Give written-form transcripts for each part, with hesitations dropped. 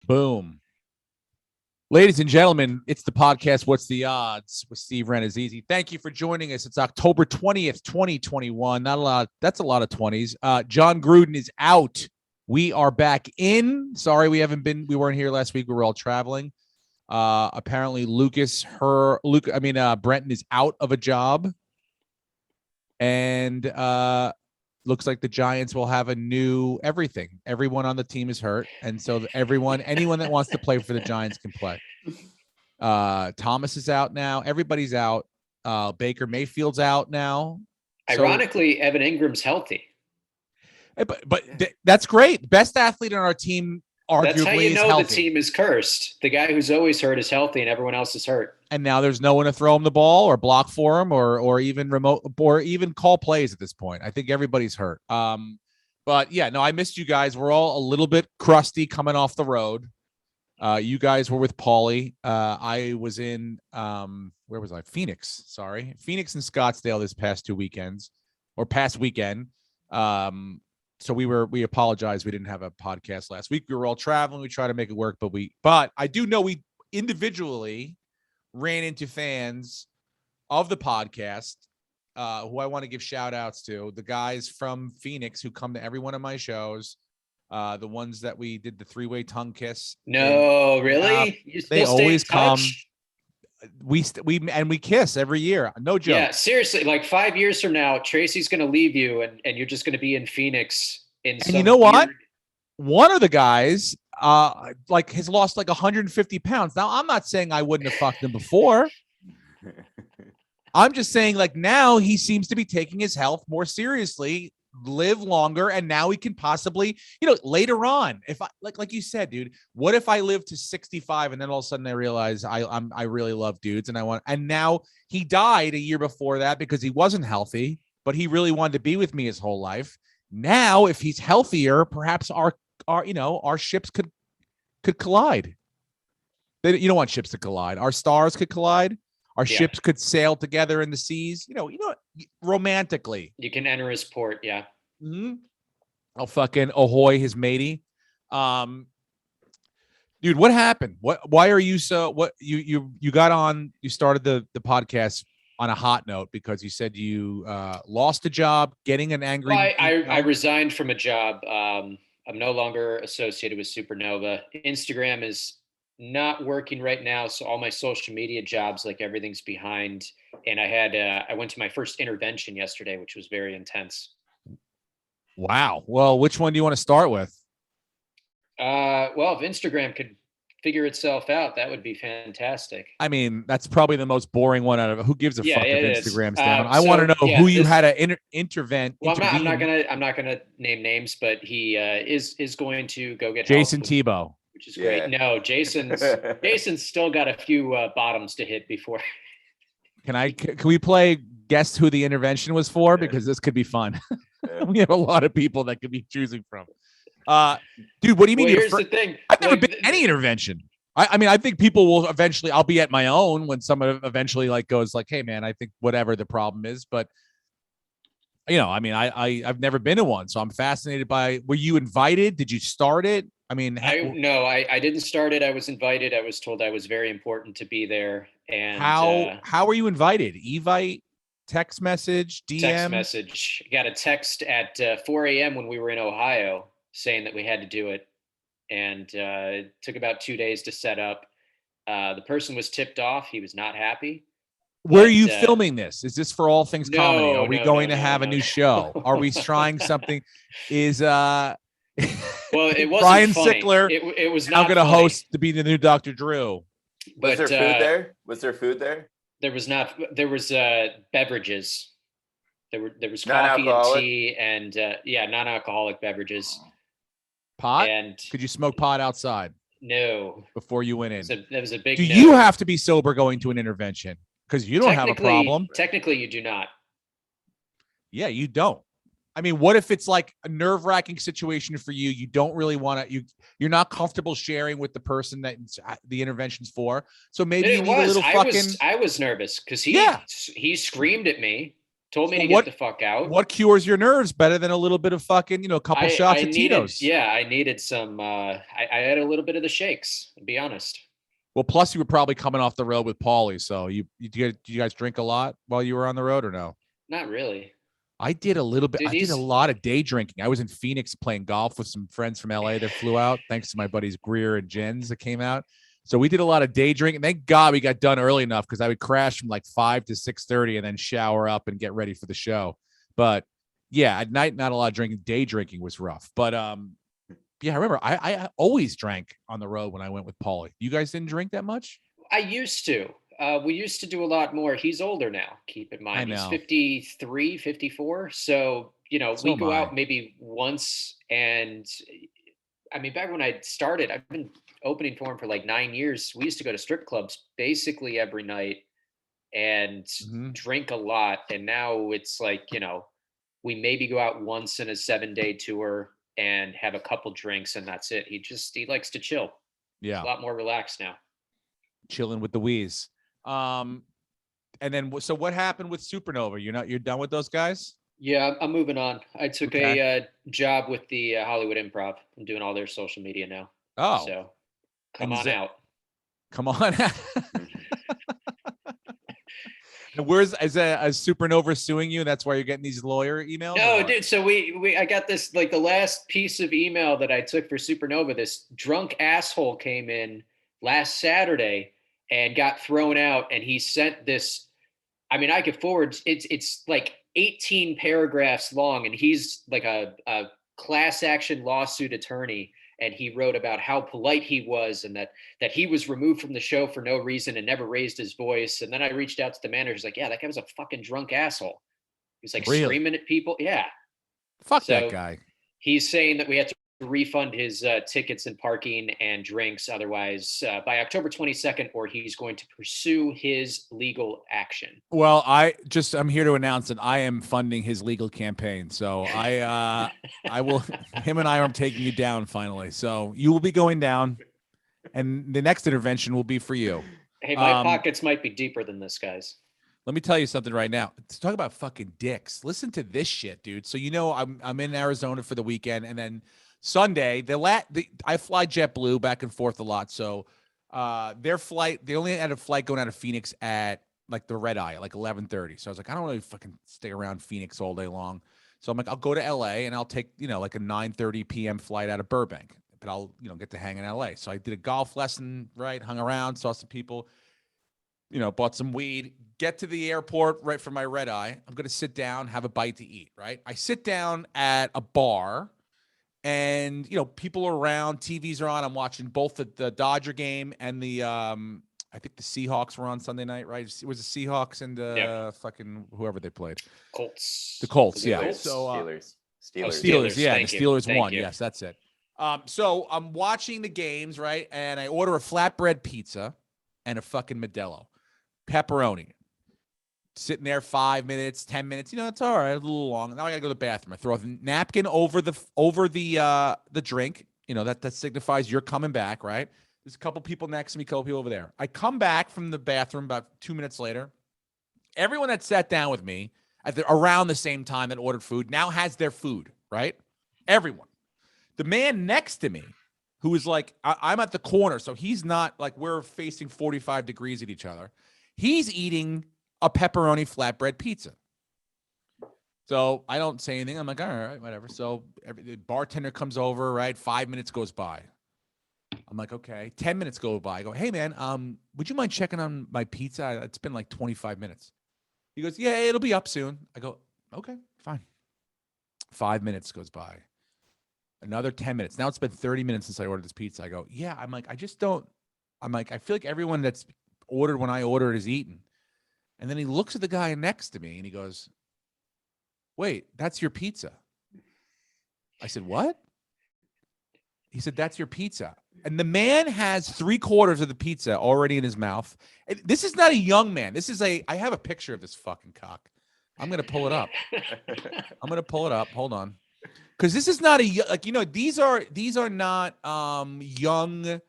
Boom. Ladies and gentlemen, it's the podcast, What's the Odds, with Steve Renazizi. Thank you for joining us. It's October 20th, 2021. Not a lot. That's a lot of 20s. John Gruden is out. We are back in. Sorry, we weren't here last week. We were all traveling. Apparently Brenton is out of a job. And looks like the Giants will have a new everything. Everyone on the team is hurt. And so anyone that wants to play for the Giants can play. Thomas is out now. Everybody's out. Baker Mayfield's out now. Ironically, Evan Ingram's healthy. But that's great. Best athlete on our team, arguably, that's how you know healthy. The team is cursed. The guy who's always hurt is healthy and everyone else is hurt. And now there's no one to throw him the ball or block for him or even remote or even call plays at this point. I think everybody's hurt. But yeah, no, I missed you guys. We're all a little bit crusty coming off the road. You guys were with Paulie. I was in where was I? Phoenix. Sorry. Phoenix and Scottsdale this past past weekend. So we apologize. We didn't have a podcast last week. We were all traveling. We tried to make it work, but I do know we individually ran into fans of the podcast who I want to give shout outs to. The guys from Phoenix who come to every one of my shows. The ones that we did the 3-way tongue kiss. No, really? They always come. We kiss every year. No joke. Yeah, seriously. Like 5 years from now, Tracy's going to leave you and you're just going to be in Phoenix. And you know what? One of the guys has lost 150 pounds. Now, I'm not saying I wouldn't have fucked him before. I'm just saying now he seems to be taking his health more seriously, live longer, and now he can possibly, later on, if I like you said, dude, what if I live to 65 and then all of a sudden I realize I really love dudes and now he died a year before that because he wasn't healthy, but he really wanted to be with me his whole life. Now, if he's healthier, perhaps our ships could collide. You don't want ships to collide. Our stars could collide. Our ships could sail together in the seas. Romantically. You can enter his port, yeah. Mm-hmm. I'll fucking ahoy his matey. Dude, what happened? Why are you so? What you got on? You started the podcast on a hot note because you said you lost a job, getting an angry. Well, I resigned from a job. I'm no longer associated with Supernova. Instagram is not working right now, so all my social media jobs, everything's behind. And I went to my first intervention yesterday, which was very intense. Wow. Well, which one do you want to start with? Well, if Instagram could figure itself out, that would be fantastic. I mean, that's probably the most boring one out of it. Who gives a fuck if Instagram's down? I want to know who you had to intervene. Well, I'm not gonna name names, but he is going to go get Jason help, Tebow, which is great. No, Jason's still got a few bottoms to hit before. Can we play guess who the intervention was for? Because this could be fun. We have a lot of people that could be choosing from. Dude, what do you mean? Well, here's the thing. I've never been any intervention. I mean, I think people will eventually, I'll be at my own when someone eventually goes hey man, I think whatever the problem is, but I've never been to one. So I'm fascinated by, were you invited? Did you start it? I mean, no, I didn't start it. I was invited. I was told I was very important to be there. And how were you invited? Evite, text message, DM? Text message. Got a text at 4 a.m. when we were in Ohio saying that we had to do it. And it took about 2 days to set up. The person was tipped off. He was not happy. Where are you filming this? Is this for All Things Comedy? Are we going to have a new show? Are we trying something? Well, it wasn't Brian funny. Sickler. It was not going to host to be the new Dr. Drew. But, was there food there? Was there food there? There was not. There was beverages. There was coffee and tea and non-alcoholic beverages. Pot? And could you smoke pot outside? No. Before you went in. That was a big. Do you have to be sober going to an intervention? Because you don't have a problem. Technically, you do not. Yeah, you don't. I mean, what if it's a nerve-wracking situation for you? You don't really want to. You're not comfortable sharing with the person that the intervention's for. So maybe you need a little fucking. I was nervous because he screamed at me, Told me So to get the fuck out. What cures your nerves better than a little bit of fucking, a couple shots of Tito's? Yeah, I needed some. I had a little bit of the shakes. To be honest. Well, plus you were probably coming off the road with Paulie, so you guys drink a lot while you were on the road or no? Not really. I did a little bit. Dude, I did a lot of day drinking. I was in Phoenix playing golf with some friends from LA that flew out, thanks to my buddies Greer and Jens that came out. So we did a lot of day drinking. Thank God we got done early enough because I would crash from like 5 to 6:30 and then shower up and get ready for the show. But yeah, at night, not a lot of drinking. Day drinking was rough. But yeah, I remember I always drank on the road when I went with Paulie. You guys didn't drink that much? I used to. We used to do a lot more. He's older now, keep in mind. He's 53, 54. So, we go out maybe once. And I mean, back when I started, I've been opening for him for like 9 years. We used to go to strip clubs basically every night and drink a lot. And now it's like, we maybe go out once in a 7-day tour and have a couple drinks and that's it. He likes to chill. Yeah. He's a lot more relaxed now. Chilling with the wheeze. And then so what happened with Supernova? You're done with those guys? Yeah, I'm moving on. I took a job with the Hollywood Improv. I'm doing all their social media now. Oh, so come on out. Come on out. And is Supernova suing you? That's why you're getting these lawyer emails? No, dude. So I got this, like the last piece of email that I took for Supernova, this drunk asshole came in last Saturday and got thrown out. And he sent this, I mean, I could forward, it's like 18 paragraphs long. And he's like a class action lawsuit attorney. And he wrote about how polite he was and that he was removed from the show for no reason and never raised his voice. And then I reached out to the manager. He's like, yeah, that guy was a fucking drunk asshole. He's like screaming at people. Yeah. Fuck that guy. He's saying that we have to refund his tickets and parking and drinks. Otherwise, by October 22nd, or he's going to pursue his legal action. Well, I'm here to announce that I am funding his legal campaign. So I will, him and I are taking you down finally. So you will be going down and the next intervention will be for you. Hey, my pockets might be deeper than this guy's. Let me tell you something right now. Let's talk about fucking dicks. Listen to this shit, dude. So, I'm in Arizona for the weekend and then Sunday, I fly JetBlue back and forth a lot. So their flight, they only had a flight going out of Phoenix at like the red eye at like 11:30. So I was like, I don't really fucking stay around Phoenix all day long. So I'm like, I'll go to LA and I'll take, like a 9:30 p.m. flight out of Burbank, but I'll, get to hang in LA. So I did a golf lesson, right? Hung around, saw some people, bought some weed, get to the airport right from my red eye. I'm going to sit down, have a bite to eat, right? I sit down at a bar. And, people are around, TVs are on. I'm watching both the Dodger game and the, I think the Seahawks were on Sunday night, right? It was the Seahawks and fucking whoever they played. Colts. The Colts, yeah. Colts. So, Steelers. Yeah, the Steelers won. You. Yes, that's it. So I'm watching the games, right? And I order a flatbread pizza and a fucking Modelo. Pepperoni. Sitting there 5 minutes, 10 minutes, it's all right, a little long. Now I gotta go to the bathroom. I throw a napkin over the drink. That signifies you're coming back, right? There's a couple people next to me, a couple people over there. I come back from the bathroom about 2 minutes later. Everyone that sat down with me around the same time that ordered food now has their food, right? Everyone. The man next to me, who is like, I'm at the corner, so he's not like we're facing 45 degrees at each other. He's eating a pepperoni flatbread pizza. So I don't say anything. I'm like, all right, whatever. So the bartender comes over, right? 5 minutes goes by. I'm like, okay. 10 minutes go by. I go, hey man, would you mind checking on my pizza? It's been like 25 minutes. He goes, yeah, it'll be up soon. I go, okay, fine. 5 minutes goes by. Another 10 minutes. Now it's been 30 minutes since I ordered this pizza. I go, yeah. I'm like, I feel like everyone that's ordered when I ordered is eaten. And then he looks at the guy next to me and he goes, wait, that's your pizza. I said, what? He said, that's your pizza. And the man has 3/4 of the pizza already in his mouth. This is not a young man. I have a picture of this fucking cock. I'm going to pull it up. Hold on. Because this is not these are not young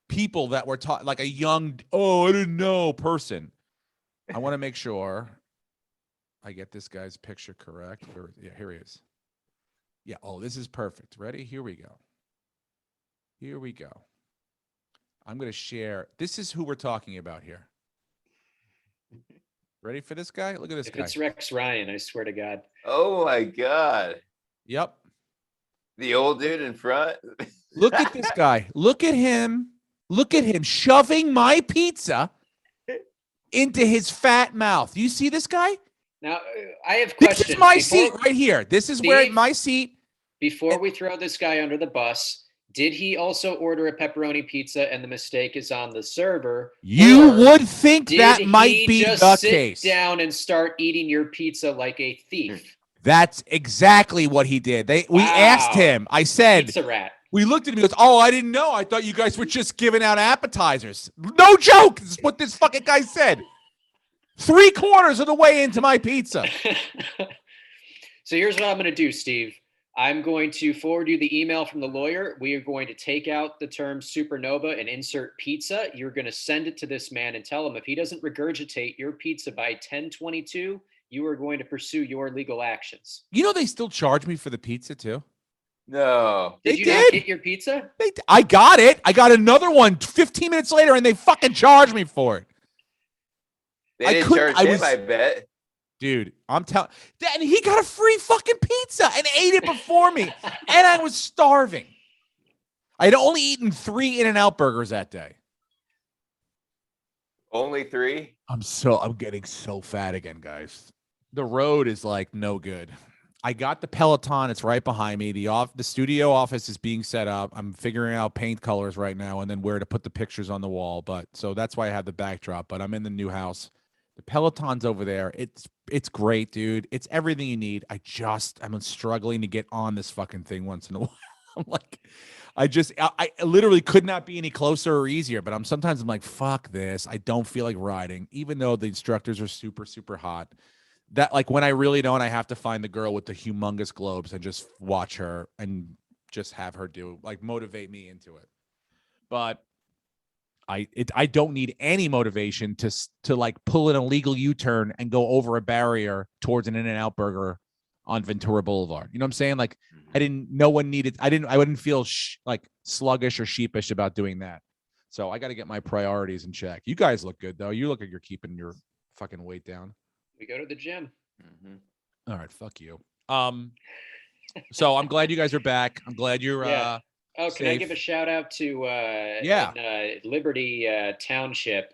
people that were taught, like a young, I didn't know person. I want to make sure. I get this guy's picture correct. Yeah, here he is. Yeah. Oh, this is perfect. Ready? Here we go. Here we go. I'm going to share. This is who we're talking about here. Ready for this guy? Look at this If guy. it's Rex Ryan, I swear to God. Oh my God. Yep. The old dude in front. Look at this guy. Look at him. Look at him shoving my pizza into his fat mouth. You see this guy? Now, I have questions. This is my seat right here. This is where my seat. Before we throw this guy under the bus, did he also order a pepperoni pizza and the mistake is on the server? You would think that might be the case. Sit down and start eating your pizza like a thief. That's exactly what he did. We asked him. I said, pizza rat. We looked at him. He goes, "Oh, I didn't know. I thought you guys were just giving out appetizers." No joke. This is what this fucking guy said. 3/4 of the way into my pizza. So here's what I'm going to do, Steve. I'm going to forward you the email from the lawyer. We are going to take out the term supernova and insert pizza. You're going to send it to this man and tell him if he doesn't regurgitate your pizza by 10/22, you are going to pursue your legal actions. You know they still charge me for the pizza too? No. Did you not get your pizza? I got it. I got another one 15 minutes later, and they fucking charged me for it. They didn't charge him, I bet. Dude, I'm telling. And he got a free fucking pizza and ate it before me, and I was starving. I had only eaten 3 In-N-Out burgers that day. Only 3? I'm getting so fat again, guys. The road is like no good. I got the Peloton. It's right behind me. The studio office is being set up. I'm figuring out paint colors right now and then where to put the pictures on the wall. But so that's why I have the backdrop. But I'm in the new house. The Peloton's over there. It's great, dude. It's everything you need. I'm struggling to get on this fucking thing once in a while. I'm like, I literally could not be any closer or easier. But sometimes I'm like, fuck this. I don't feel like riding, even though the instructors are super, super hot. That like when I really don't, I have to find the girl with the humongous globes and just watch her and just have her motivate me into it. But I don't need any motivation to like pull an illegal U-turn and go over a barrier towards an In-N-Out burger on Ventura Boulevard. You know what I'm saying? Like I wouldn't feel like sluggish or sheepish about doing that. So I got to get my priorities in check. You guys look good though. You look like you're keeping your fucking weight down. We go to the gym. Mm-hmm. All right, fuck you. So I'm glad you guys are back. I'm glad you're can safe. I give a shout out to Liberty Township?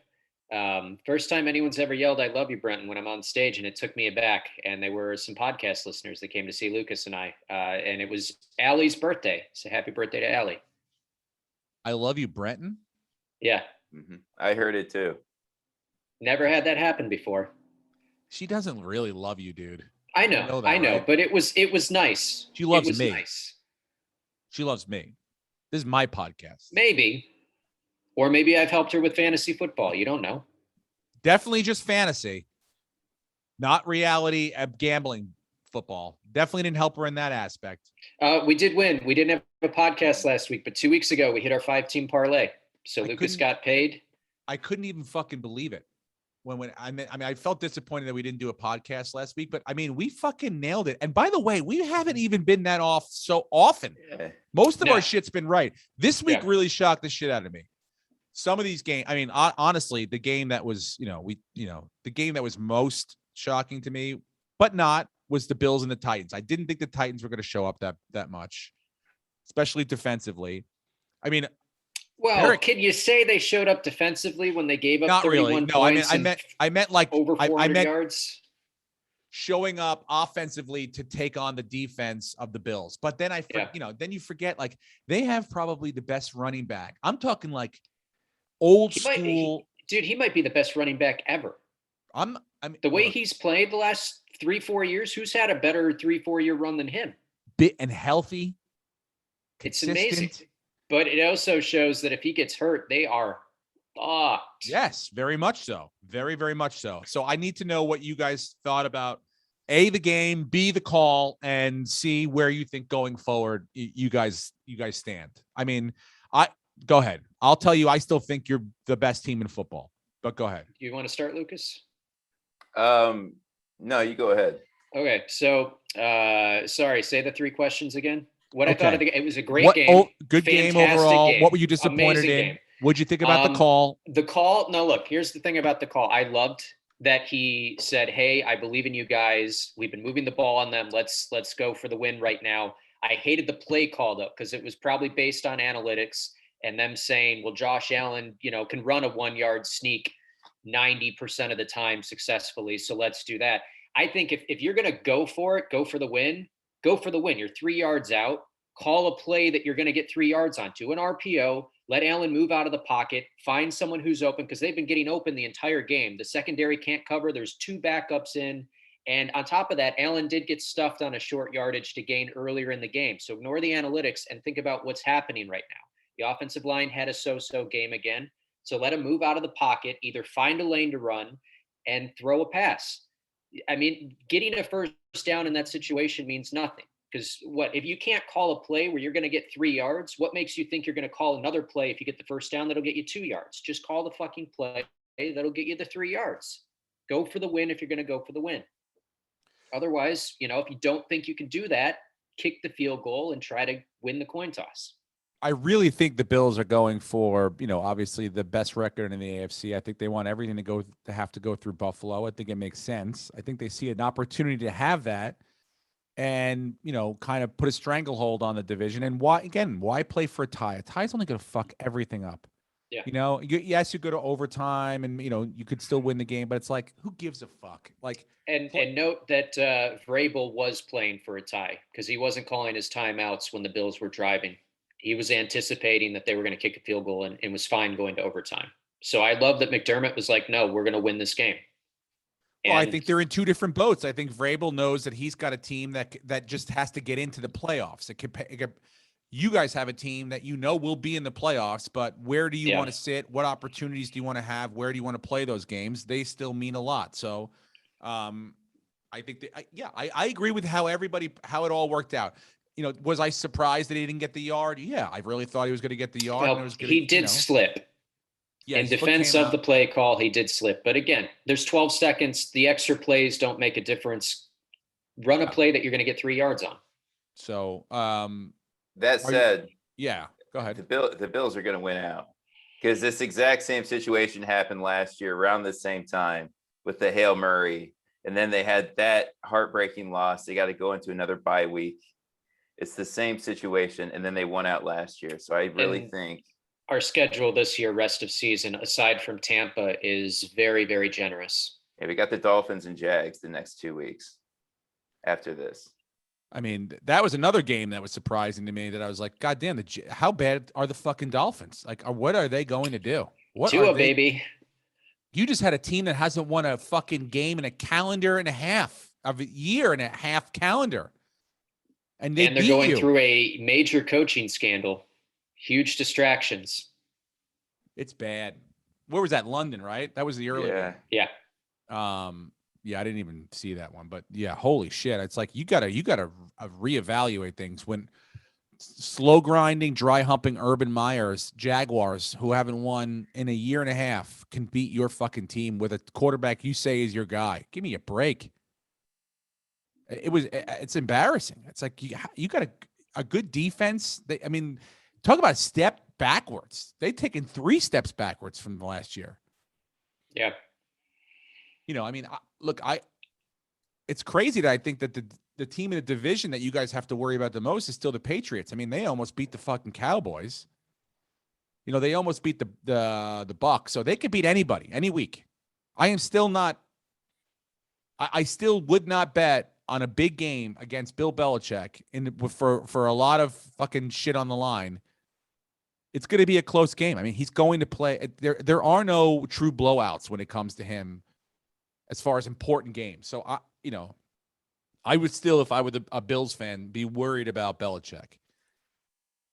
First time anyone's ever yelled "I love you, Brenton" when I'm on stage, and it took me aback. And there were some podcast listeners that came to see Lucas and I, and it was Allie's birthday. So happy birthday to Allie. I love you, Brenton. Yeah. Mm-hmm. I heard it too. Never had that happen before. She doesn't really love you, dude. I know, right? But it was nice. She loves me. Nice. She loves me. This is my podcast. Maybe. Or maybe I've helped her with fantasy football. You don't know. Definitely just fantasy. Not reality gambling football. Definitely didn't help her in that aspect. We did win. We didn't have a podcast last week, but 2 weeks ago we hit our 5-team parlay. So Lucas got paid. I couldn't even fucking believe it. I felt disappointed that we didn't do a podcast last week, but I mean, we fucking nailed it. And by the way, we haven't even been that off so often. Yeah. Most of our shit's been right. This week really shocked the shit out of me. Some of these games, I mean, honestly, the game that was, the game that was most shocking to me, but not, was the Bills and the Titans. I didn't think the Titans were going to show up that much, especially defensively. I mean, well, Eric, can you say they showed up defensively when they gave up 31 points? No, I meant like over 400 yards. Showing up offensively to take on the defense of the Bills. But then then you forget, like, they have probably the best running back. I'm talking like old school. He might be the best running back ever. The way he's played the last 3-4 years, who's had a better 3-4 year run than him? Bit and healthy. Consistent. It's amazing. But it also shows that if he gets hurt, they are fucked. Yes, very much so. Very, very much so. So I need to know what you guys thought about A, the game, B, the call, and C, where you think going forward you guys stand. I mean, go ahead. I'll tell you, I still think you're the best team in football, but go ahead. You want to start, Lucas? No, you go ahead. Okay, so sorry, say the 3 questions again. What I thought Okay. of it was a great game. Oh, good game Fantastic overall. game. What were you disappointed Amazing in? game. What'd you think about the call? The call, no, look, here's the thing about the call. I loved that he said, "Hey, I believe in you guys. We've been moving the ball on them. Let's go for the win right now." I hated the play call though, because it was probably based on analytics and them saying, "Well, Josh Allen, can run a 1-yard sneak 90% of the time successfully. So let's do that." I think if you're going to go for it, go for the win, go for the win. You're 3 yards out. Call a play that you're going to get 3 yards onto, an RPO. Let Allen move out of the pocket, find someone who's open, because they've been getting open the entire game. The secondary can't cover. There's 2 backups in. And on top of that, Allen did get stuffed on a short yardage to gain earlier in the game. So ignore the analytics and think about what's happening right now. The offensive line had a so-so game again. So let him move out of the pocket, either find a lane to run and throw a pass. I mean, getting a first down in that situation means nothing. Because if you can't call a play where you're going to get 3 yards, what makes you think you're going to call another play if you get the first down that'll get you 2 yards? Just call the fucking play that'll get you the 3 yards. Go for the win if you're going to go for the win. Otherwise, if you don't think you can do that, kick the field goal and try to win the coin toss. I really think the Bills are going for, obviously the best record in the AFC. I think they want everything to have to go through Buffalo. I think it makes sense. I think they see an opportunity to have that and, kind of put a stranglehold on the division. And why play for a tie? A tie is only going to fuck everything up. Yeah. Yes, you go to overtime and, you could still win the game, but it's like, who gives a fuck? Like, and note that Vrabel was playing for a tie because he wasn't calling his timeouts when the Bills were driving. He was anticipating that they were going to kick a field goal and was fine going to overtime. So I love that McDermott was like, no, we're going to win this game. Well, I think they're in 2 different boats. I think Vrabel knows that he's got a team that just has to get into the playoffs. You guys have a team that will be in the playoffs, but where do you want to sit? What opportunities do you want to have? Where do you want to play those games? They still mean a lot. So I think I agree with how it all worked out. Was I surprised that he didn't get the yard? Yeah, I really thought he was going to get the yard. Well, he did slip. Yeah, in defense of the play call, he did slip. But again, there's 12 seconds. The extra plays don't make a difference. Run a play that you're going to get 3 yards on. So that said, go ahead. The Bills are going to win out because this exact same situation happened last year around the same time with the Hail Murray. And then they had that heartbreaking loss. They got to go into another bye week. It's the same situation. And then they won out last year. So I really think our schedule this year, rest of season, aside from Tampa, is very, very generous. Yeah, we got the Dolphins and Jags the next 2 weeks after this. I mean, that was another game that was surprising to me that I was like, God damn, how bad are the fucking Dolphins? Like, what are they going to do? Tua, baby. You just had a team that hasn't won a fucking game in a calendar and a half, of a year and a half calendar. And they're going through a major coaching scandal. Huge distractions. It's bad. Where was that? London, right? That was the early one. Yeah. Yeah, I didn't even see that one, but yeah, holy shit. It's like you gotta reevaluate things when slow grinding, dry humping Urban Meyer's Jaguars, who haven't won in a year and a half, can beat your fucking team with a quarterback you say is your guy. Give me a break. It's embarrassing. It's like you got a good defense. Talk about a step backwards. They've taken 3 steps backwards from the last year. Yeah. It's crazy that I think that the team in the division that you guys have to worry about the most is still the Patriots. I mean, they almost beat the fucking Cowboys. They almost beat the Bucks, so they could beat anybody any week. I still would not bet on a big game against Bill Belichick for a lot of fucking shit on the line. It's going to be a close game. I mean, he's going to play. There are no true blowouts when it comes to him as far as important games. So, I would still, if I were a Bills fan, be worried about Belichick.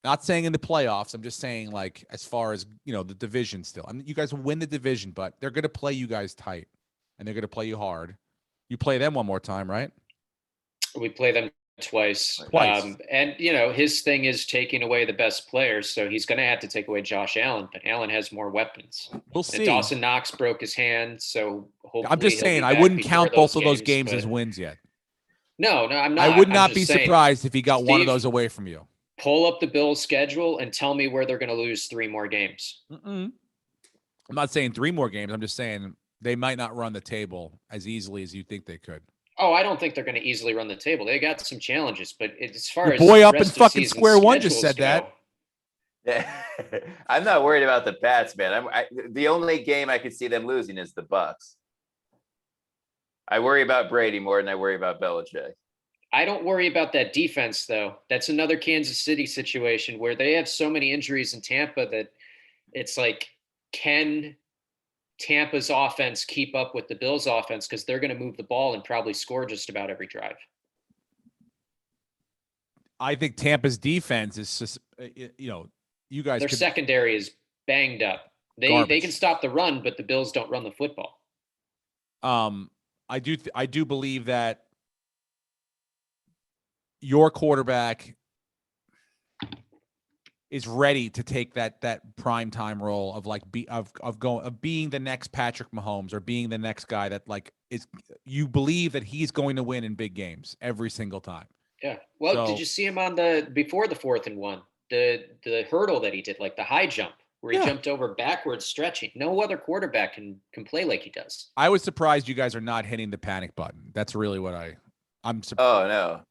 Not saying in the playoffs. I'm just saying, like, as far as, the division still. I mean, you guys will win the division, but they're going to play you guys tight, and they're going to play you hard. You play them one more time, right? We play them twice. Twice. And, his thing is taking away the best players. So he's going to have to take away Josh Allen, but Allen has more weapons. We'll And see. Dawson Knox broke his hand. So hopefully I'm just he'll saying, be I back wouldn't before count both of those games, games but as wins yet. No, I'm not. I would I'm not just be saying, surprised if he got one of Steve, those away from you. pull up the Bills' schedule and tell me where they're going to lose 3 more games. I'm not saying 3 more games. I'm just saying they might not run the table as easily as you think they could. Oh, I don't think they're going to easily run the table. They got some challenges, but as far Your as boy up in rest of fucking season square one just schedules said that. Yeah. I'm not worried about the Pats, man. The only game I could see them losing is the Bucks. I worry about Brady more than I worry about Belichick. I don't worry about that defense, though. That's another Kansas City situation where they have so many injuries in Tampa that it's like, can Tampa's offense keep up with the Bills' offense? Because they're going to move the ball and probably score just about every drive. I think Tampa's defense is just, you guys. Their secondary is banged up. They can stop the run, but the Bills don't run the football. I do believe that your quarterback is ready to take that prime time role of like being the next Patrick Mahomes or being the next guy that like you believe that he's going to win in big games every single time. Yeah. Well, did you see him on before the 4th and 1, the hurdle that he did, like the high jump where he jumped over backwards stretching? No other quarterback can play like he does. I was surprised you guys are not hitting the panic button. That's really what I'm surprised. Oh no.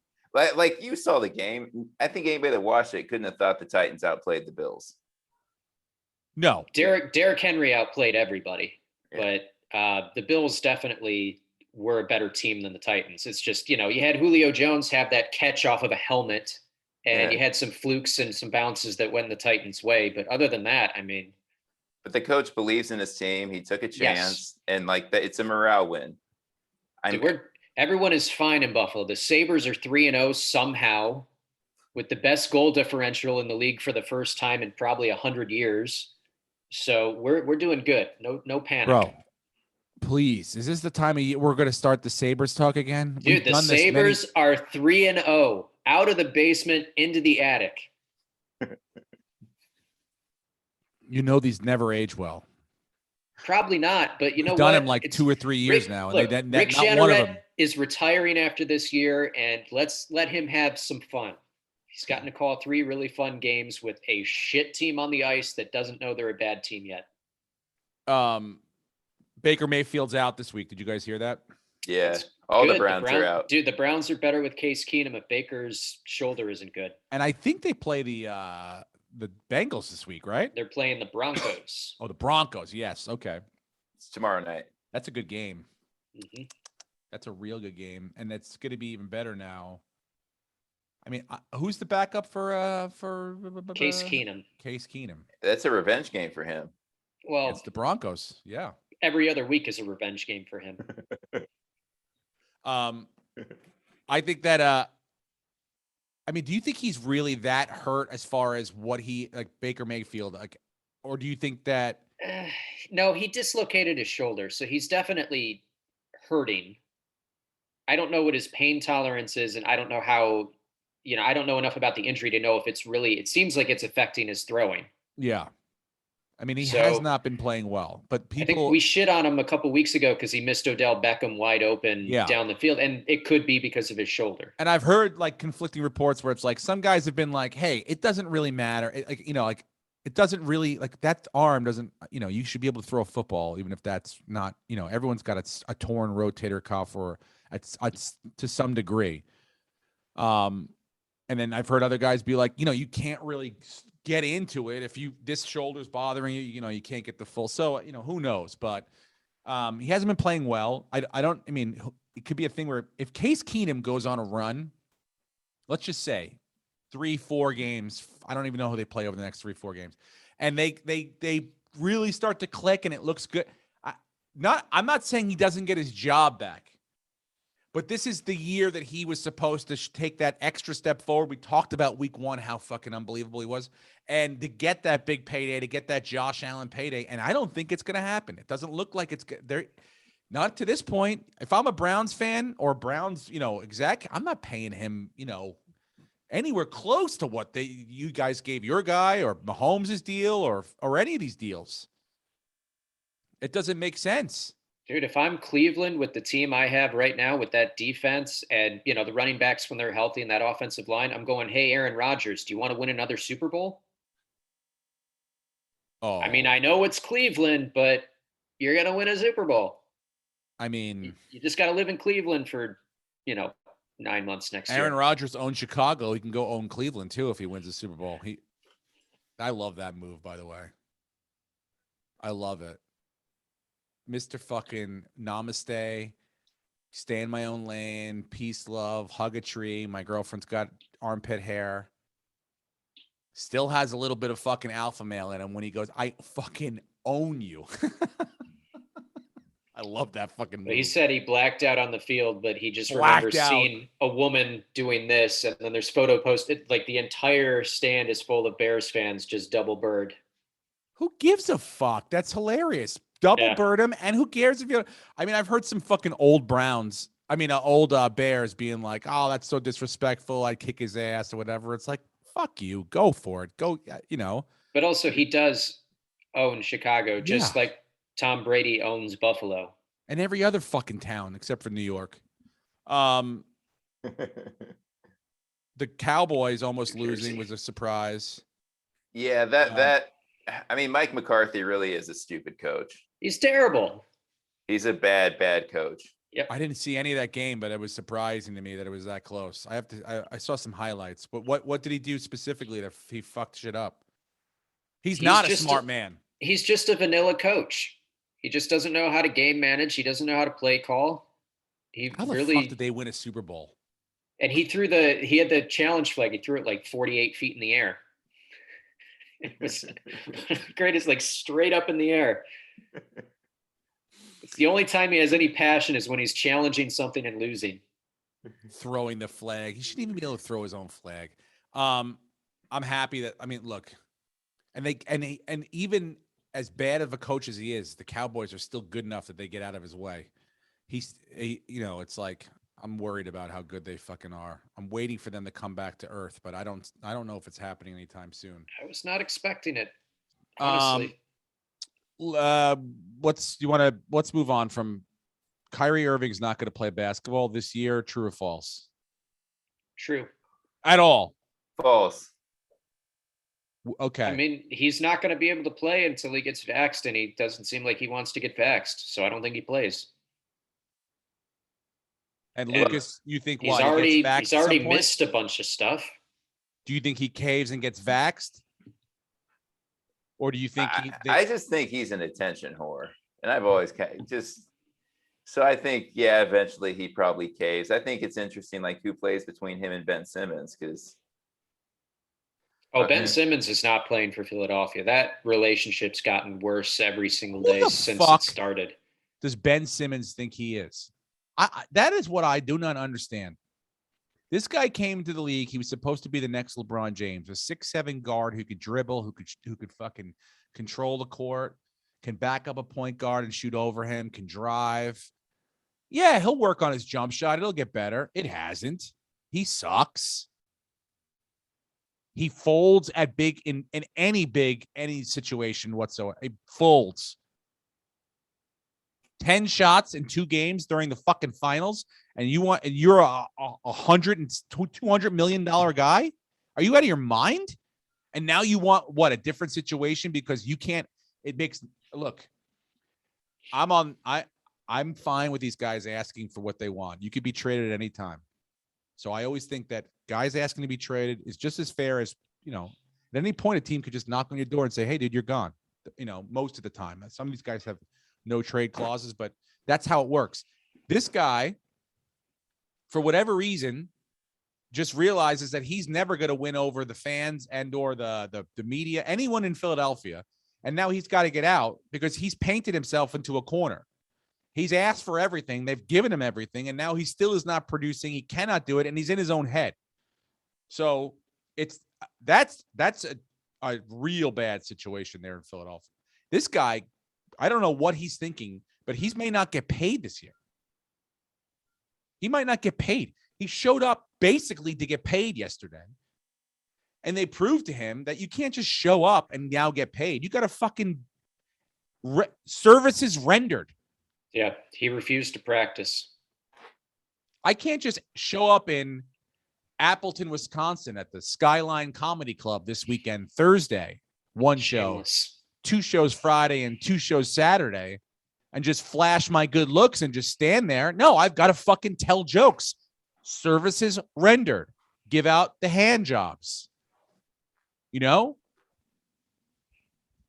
Like you saw the game. I think anybody that watched it couldn't have thought the Titans outplayed the Bills. No. Derrick Henry outplayed everybody, but the Bills definitely were a better team than the Titans. It's just, you had Julio Jones have that catch off of a helmet, and you had some flukes and some bounces that went the Titans' way. But other than that, I mean. But the coach believes in his team. He took a chance, and like that, it's a morale win. Everyone is fine in Buffalo. The Sabres are 3-0 somehow, with the best goal differential in the league for the first time in probably 100 years. So we're doing good. No panic. Bro, please. Is this the time of year we're going to start the Sabres talk again? Dude, the Sabres are 3-0, out of the basement into the attic. These never age well. Probably not, but you know We've what? done them like 2 or 3 years now, and Rick not one of them is retiring after this year, and let's let him have some fun. He's gotten to call 3 really fun games with a shit team on the ice that doesn't know they're a bad team yet. Baker Mayfield's out this week. Did you guys hear that? Yeah, all the Browns are out. Dude, the Browns are better with Case Keenum if Baker's shoulder isn't good. And I think they play the Bengals this week, right? They're playing the Broncos. Oh, the Broncos. Yes. Okay. It's tomorrow night. That's a good game. Mm-hmm. That's a real good game, and it's going to be even better now. I mean, who's the backup for Case Keenum? Case Keenum. That's a revenge game for him. Well, it's the Broncos. Yeah. Every other week is a revenge game for him. I think that. I mean, do you think he's really that hurt as far as what Baker Mayfield, or do you think that? No, he dislocated his shoulder, so he's definitely hurting. I don't know what his pain tolerance is, and I don't know how, I don't know enough about the injury to know if it seems like it's affecting his throwing. Yeah. I mean, he has not been playing well, but I think we shit on him a couple weeks ago because he missed Odell Beckham wide open down the field, and it could be because of his shoulder. And I've heard conflicting reports where it's like some guys have been like, "Hey, it doesn't really matter. It doesn't really that arm doesn't. You should be able to throw a football even if that's not. Everyone's got a torn rotator cuff or to some degree. And then I've heard other guys be like, you can't really get into it if this shoulder's bothering you. You can't get the full. So who knows? But he hasn't been playing well. I mean, it could be a thing where if Case Keenum goes on a run, let's just say 3-4 games. I don't even know who they play over the next 3-4 games, and they really start to click and it looks good. I'm not saying he doesn't get his job back, but this is the year that he was supposed to take that extra step forward. We talked about week 1, how fucking unbelievable he was. And to get that big payday, to get that Josh Allen payday. And I don't think it's going to happen. It doesn't look like it's there. Not to this point. If I'm a Browns fan or Browns, exec, I'm not paying him, anywhere close to what you guys gave your guy or Mahomes' deal or any of these deals. It doesn't make sense. Dude, if I'm Cleveland with the team I have right now with that defense and, the running backs when they're healthy and that offensive line, I'm going, hey, Aaron Rodgers, do you want to win another Super Bowl? Oh, I mean, I know it's Cleveland, but you're going to win a Super Bowl. I mean, you just got to live in Cleveland for, 9 months next year. Aaron Rodgers owns Chicago. He can go own Cleveland too if he wins the Super Bowl. I love that move, by the way. I love it. Mr. fucking namaste, stay in my own lane, peace, love, hug a tree. My girlfriend's got armpit hair. Still has a little bit of fucking alpha male in him when he goes, I fucking own you. I love that fucking move. He said he blacked out on the field, but he just Blacked remembers out. seeing a woman doing this. And then there's photo posted, like the entire stand is full of Bears fans, just double bird. Who gives a fuck? That's hilarious. Double bird him, and who cares if you? I mean, I've heard some fucking old Bears being like, "Oh, that's so disrespectful. I'd kick his ass or whatever." It's like, fuck you. Go for it. Go. But also, he does own Chicago, just like Tom Brady owns Buffalo and every other fucking town except for New York. The Cowboys almost losing was a surprise. Yeah, I mean, Mike McCarthy really is a stupid coach. He's terrible. He's a bad coach. Yep. I didn't see any of that game, but it was surprising to me that it was that close. I saw some highlights, but what did he do specifically that he fucked shit up? He's not a smart man. He just a vanilla coach. He just doesn't know how to game manage. He doesn't know how to play call. How the fuck did they win a Super Bowl? And he had the challenge flag. He threw it like 48 feet in the air. It was greatest, like straight up in the air. It's the only time he has any passion is when he's challenging something and losing. Throwing the flag. He shouldn't even be able to throw his own flag. I'm happy that, look, and even as bad of a coach as he is, the Cowboys are still good enough that they get out of his way. It's like, I'm worried about how good they fucking are. I'm waiting for them to come back to earth, but I don't know if it's happening anytime soon. I was not expecting it, honestly. Let's move on from Kyrie Irving's not going to play basketball this year. True or false? True. At all? False. Okay. I mean, he's not going to be able to play until he gets vaxxed, and he doesn't seem like he wants to get vaxxed, so I don't think he plays. And Lucas, you think he's already missed a bunch of stuff. Do you think he caves and gets vaxxed? Or do you think I just think he's an attention whore. And I've always so I think, eventually he probably caves. I think it's interesting, like who plays between him and Ben Simmons, because Ben Simmons is not playing for Philadelphia. That relationship's gotten worse every single day since it started. Does Ben Simmons think he is? That is what I do not understand. This guy came to the league. He was supposed to be the next LeBron James, a 6'7" guard who could dribble, who could fucking control the court, can back up a point guard and shoot over him, can drive. Yeah, he'll work on his jump shot. It'll get better. It hasn't. He sucks. He folds at big in any situation whatsoever. He folds. 10 shots in 2 games during the fucking finals, and you're a $200 million guy? Are you out of your mind? And now you want a different situation because you can't. Look, I'm fine with these guys asking for what they want. You could be traded at any time. So I always think that guys asking to be traded is just as fair as, at any point a team could just knock on your door and say, hey, dude, you're gone. Most of the time. Some of these guys have no trade clauses, but that's how it works. This guy, for whatever reason, just realizes that he's never going to win over the fans and or the media, anyone in Philadelphia. And now he's got to get out because he's painted himself into a corner. He's asked for everything. They've given him everything. And now he still is not producing. He cannot do it. And he's in his own head. So that's a real bad situation there in Philadelphia. This guy, I don't know what he's thinking, but he may not get paid this year. He might not get paid. He showed up basically to get paid yesterday. And they proved to him that you can't just show up and now get paid. You got to fucking services rendered. Yeah, he refused to practice. I can't just show up in Appleton, Wisconsin at the Skyline Comedy Club this weekend, Thursday, one Shameless. show, 2 shows Friday and 2 shows Saturday, and just flash my good looks and just stand there. No, I've got to fucking tell jokes. Services rendered. Give out the hand jobs. You know?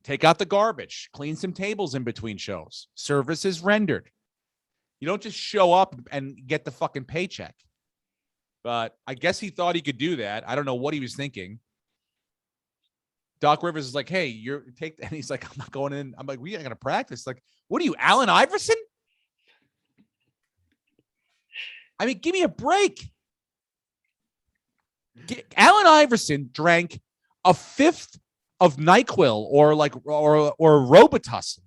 Take out the garbage. Clean some tables in between shows. Services rendered. You don't just show up and get the fucking paycheck. But I guess he thought he could do that. I don't know what he was thinking. Doc Rivers is like, hey, and he's like, I'm not going in. I'm like, we ain't gonna practice. Like, what are you, Allen Iverson? I mean, give me a break. Allen Iverson drank a 5th of NyQuil or Robitussin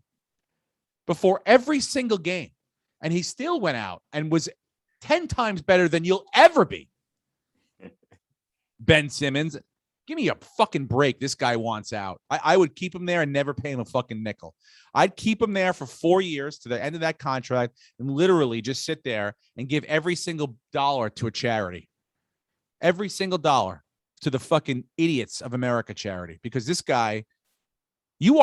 before every single game. And he still went out and was 10 times better than you'll ever be. Ben Simmons, give me a fucking break. This guy wants out. I would keep him there and never pay him a fucking nickel. I'd keep him there for 4 years to the end of that contract and literally just sit there and give every single dollar to a charity. Every single dollar to the fucking idiots of America charity. Because this guy, you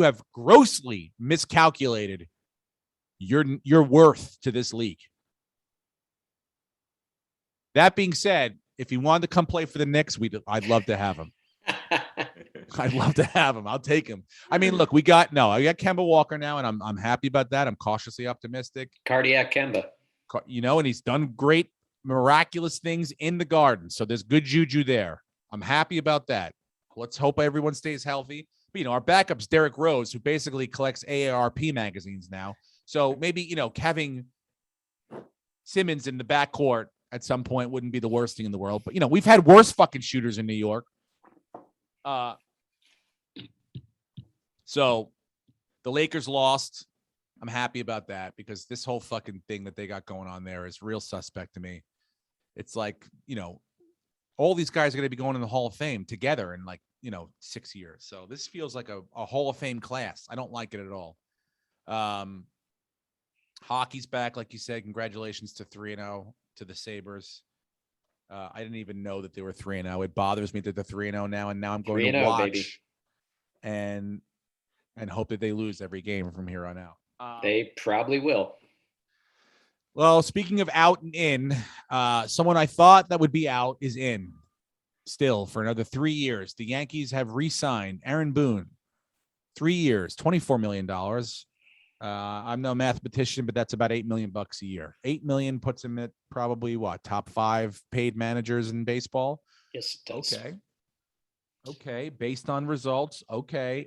have grossly miscalculated your worth to this league. That being said, if he wanted to come play for the Knicks, I'd love to have him. I'd love to have him. I'll take him. I mean, look, I got Kemba Walker now, and I'm happy about that. I'm cautiously optimistic. Cardiac Kemba. You know, and he's done great, miraculous things in the Garden. So there's good juju there. I'm happy about that. Let's hope everyone stays healthy. But, you know, our backup's Derrick Rose, who basically collects AARP magazines now. So maybe, you know, having Simmons in the backcourt at some point wouldn't be the worst thing in the world. But, you know, we've had worse fucking shooters in New York. So the Lakers lost. I'm happy about that because this whole fucking thing that they got going on there is real suspect to me. It's like, you know, all these guys are going to be going in the Hall of Fame together in 6 years. So this feels like a Hall of Fame class. I don't like it at all. Hockey's back, like you said. Congratulations to 3-0 to the Sabres. I didn't even know that they were 3-0. It bothers me that they're 3-0 now, and now I'm going to watch baby. and hope that they lose every game from here on out. They probably will. Well, speaking of out and in, someone I thought that would be out is in still for another 3 years. The Yankees have re-signed Aaron Boone. 3 years, $24 million. I'm no mathematician, but that's about $8 million a year. $8 million puts him at probably top 5 paid managers in baseball. Yes, it does. Okay. Based on results. Okay.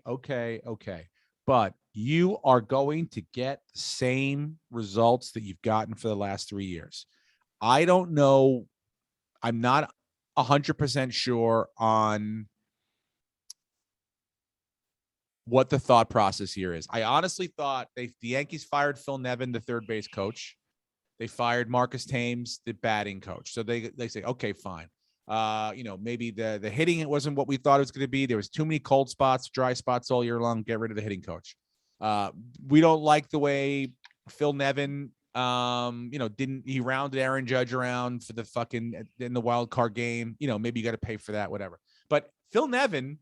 But you are going to get the same results that you've gotten for the last 3 years. I don't know. I'm not 100% sure on what the thought process here is. I honestly thought the Yankees fired Phil Nevin, the third base coach. They fired Marcus Thames, the batting coach. So they say, okay, fine. Maybe the hitting, it wasn't what we thought it was going to be. There was too many cold spots, dry spots all year long. Get rid of the hitting coach. We don't like the way Phil Nevin, he rounded Aaron Judge around for the fucking in the wild card game. Maybe you got to pay for that, whatever. But Phil Nevin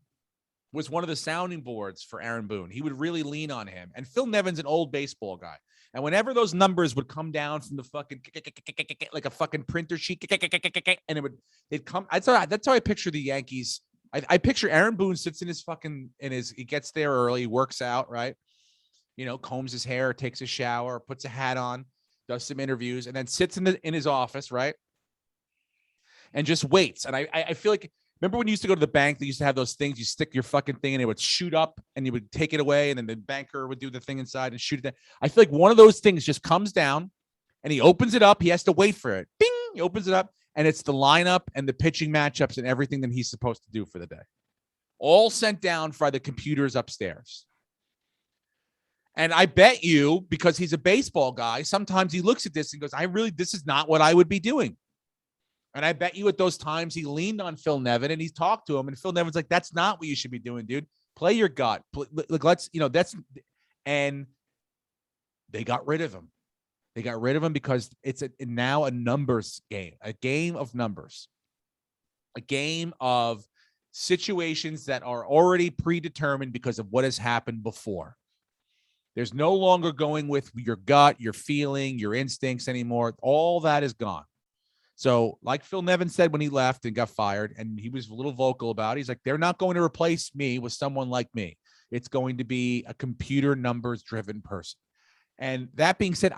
was one of the sounding boards for Aaron Boone. He would really lean on him. And Phil Nevin's an old baseball guy. And whenever those numbers would come down from the fucking like a fucking printer sheet, and it'd come. That's how I picture the Yankees. I picture Aaron Boone sits in his fucking he gets there early, works out, right? Combs his hair, takes a shower, puts a hat on, does some interviews, and then sits in his office, right? And just waits. And I feel like, remember when you used to go to the bank, they used to have those things, you stick your fucking thing and it would shoot up and you would take it away and then the banker would do the thing inside and shoot it down. I feel like one of those things just comes down and he opens it up. He has to wait for it. Bing! He opens it up and it's the lineup and the pitching matchups and everything that he's supposed to do for the day. All sent down by the computers upstairs. And I bet you, because he's a baseball guy, sometimes he looks at this and goes, this is not what I would be doing. And I bet you at those times he leaned on Phil Nevin and he's talked to him. And Phil Nevin's like, that's not what you should be doing, dude. Play your gut. Look, and they got rid of him. They got rid of him because it's now a numbers game, a game of numbers, a game of situations that are already predetermined because of what has happened before. There's no longer going with your gut, your feeling, your instincts anymore. All that is gone. So like Phil Nevin said when he left and got fired, and he was a little vocal about it, he's like, they're not going to replace me with someone like me. It's going to be a computer numbers driven person. And that being said,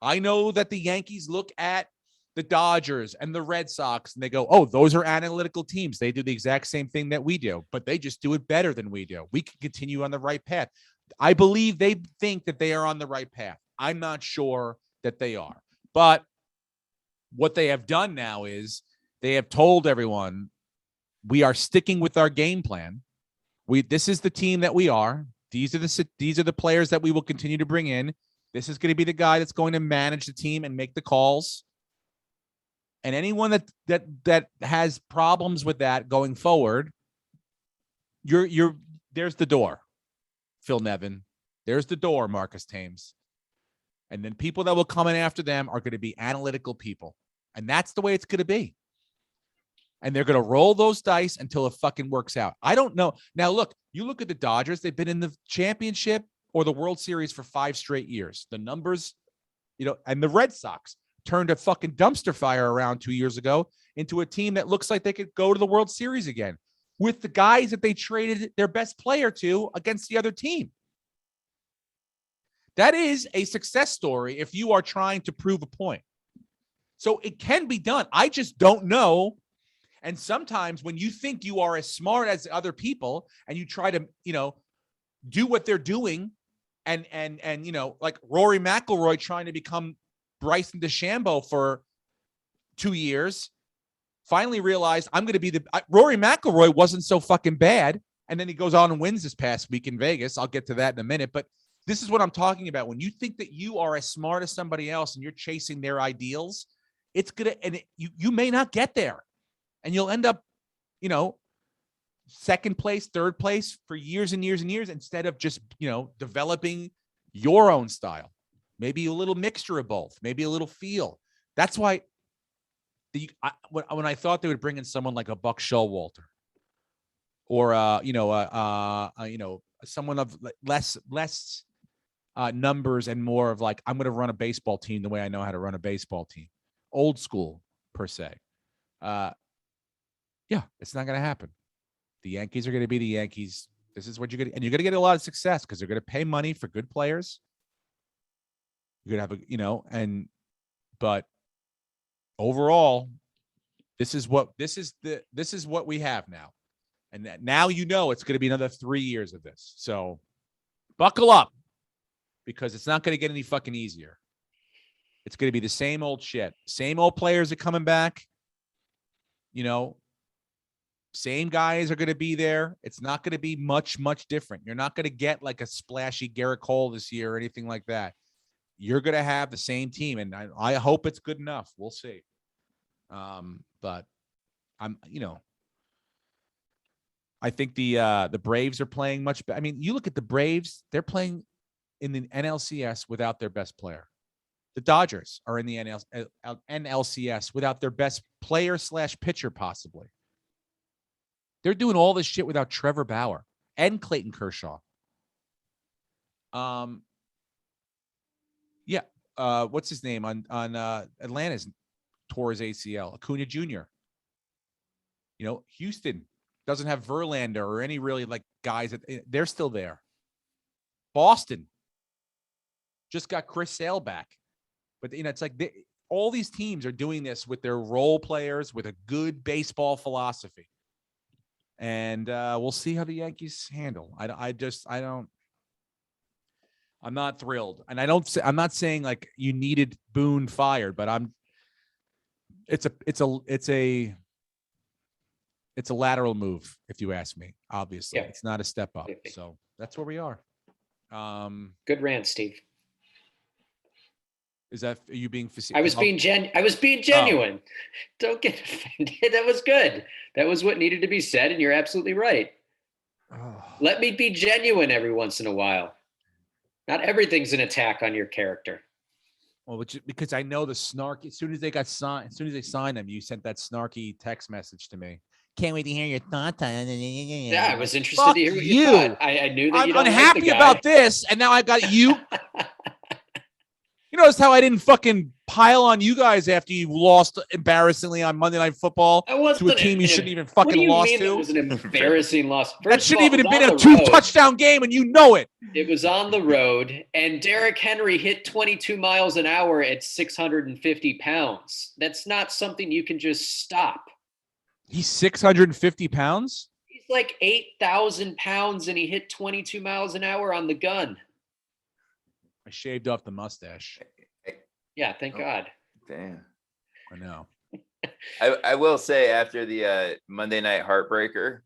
I know that the Yankees look at the Dodgers and the Red Sox and they go, oh, those are analytical teams. They do the exact same thing that we do, but they just do it better than we do. We can continue on the right path. I believe they think that they are on the right path. I'm not sure that they are. But what they have done now is they have told everyone, we are sticking with our game plan. This is the team that we are. These are the players that we will continue to bring in. This is going to be the guy that's going to manage the team and make the calls. And anyone that has problems with that going forward, there's the door, Phil Nevin. There's the door, Marcus Thames. And then people that will come in after them are going to be analytical people. And that's the way it's going to be. And they're going to roll those dice until it fucking works out. I don't know. Now, look, you look at the Dodgers. They've been in the championship or the World Series for 5 straight years. The numbers, and the Red Sox turned a fucking dumpster fire around 2 years ago into a team that looks like they could go to the World Series again with the guys that they traded their best player to against the other team. That is a success story if you are trying to prove a point. So it can be done. I just don't know. And sometimes when you think you are as smart as other people and you try to, do what they're doing and like Rory McIlroy trying to become Bryson DeChambeau for 2 years, finally realized I'm going to be Rory McIlroy wasn't so fucking bad. And then he goes on and wins this past week in Vegas. I'll get to that in a minute. But this is what I'm talking about. When you think that you are as smart as somebody else and you're chasing their ideals, it's going to, and you may not get there. And you'll end up, second place, third place for years and years and years instead of just, developing your own style. Maybe a little mixture of both, maybe a little feel. That's why when I thought they would bring in someone like a Buck Showalter or, someone of less numbers and more of like, I'm going to run a baseball team the way I know how to run a baseball team. Old school, per se. Yeah, it's not going to happen. The Yankees are going to be the Yankees. This is what you're going to, and you're going to get a lot of success because they're going to pay money for good players. You're going to have but overall, this is what we have now. And now it's going to be another 3 years of this. So buckle up because it's not going to get any fucking easier. It's going to be the same old shit. Same old players are coming back. Same guys are going to be there. It's not going to be much different. You're not going to get like a splashy Garrett Cole this year or anything like that. You're going to have the same team, and I hope it's good enough. We'll see. But I'm, I think the Braves are playing much better. I mean, you look at the Braves; they're playing in the NLCS without their best player. The Dodgers are in the NLCS without their best player / pitcher, possibly. They're doing all this shit without Trevor Bauer and Clayton Kershaw. What's his name on Atlanta's tore his ACL? Acuna Jr. Houston doesn't have Verlander or any really like guys that they're still there. Boston just got Chris Sale back. But, it's like all these teams are doing this with their role players with a good baseball philosophy. And we'll see how the Yankees handle. I'm not thrilled. And I'm not saying like you needed Boone fired, but it's a lateral move, if you ask me. Obviously, It's not a step up. So that's where we are. Good rant, Steve. Are you being facetious? I was being genuine. Don't get offended. That was good. That was what needed to be said, and you're absolutely right. Let me be genuine every once in a while. Not everything's an attack on your character. Well, because I know the snark. As soon as they signed him, you sent that snarky text message to me. Can't wait to hear your thoughts. Yeah, I was interested to hear what you thought. I knew that I'm you don't unhappy like the guy. about this, and now I've got you. You notice how I didn't fucking pile on you guys after you lost embarrassingly on Monday Night Football to a team you shouldn't even fucking lost to? It was an embarrassing loss. That shouldn't even have been a 2-touchdown game, and you know it. It was on the road, and Derrick Henry hit 22 miles an hour at 650 pounds. That's not something you can just stop. He's 650 pounds? He's like 8,000 pounds, and he hit 22 miles an hour on the gun. I shaved off the mustache. Yeah, thank God. Damn. I know. I will say after the Monday night heartbreaker,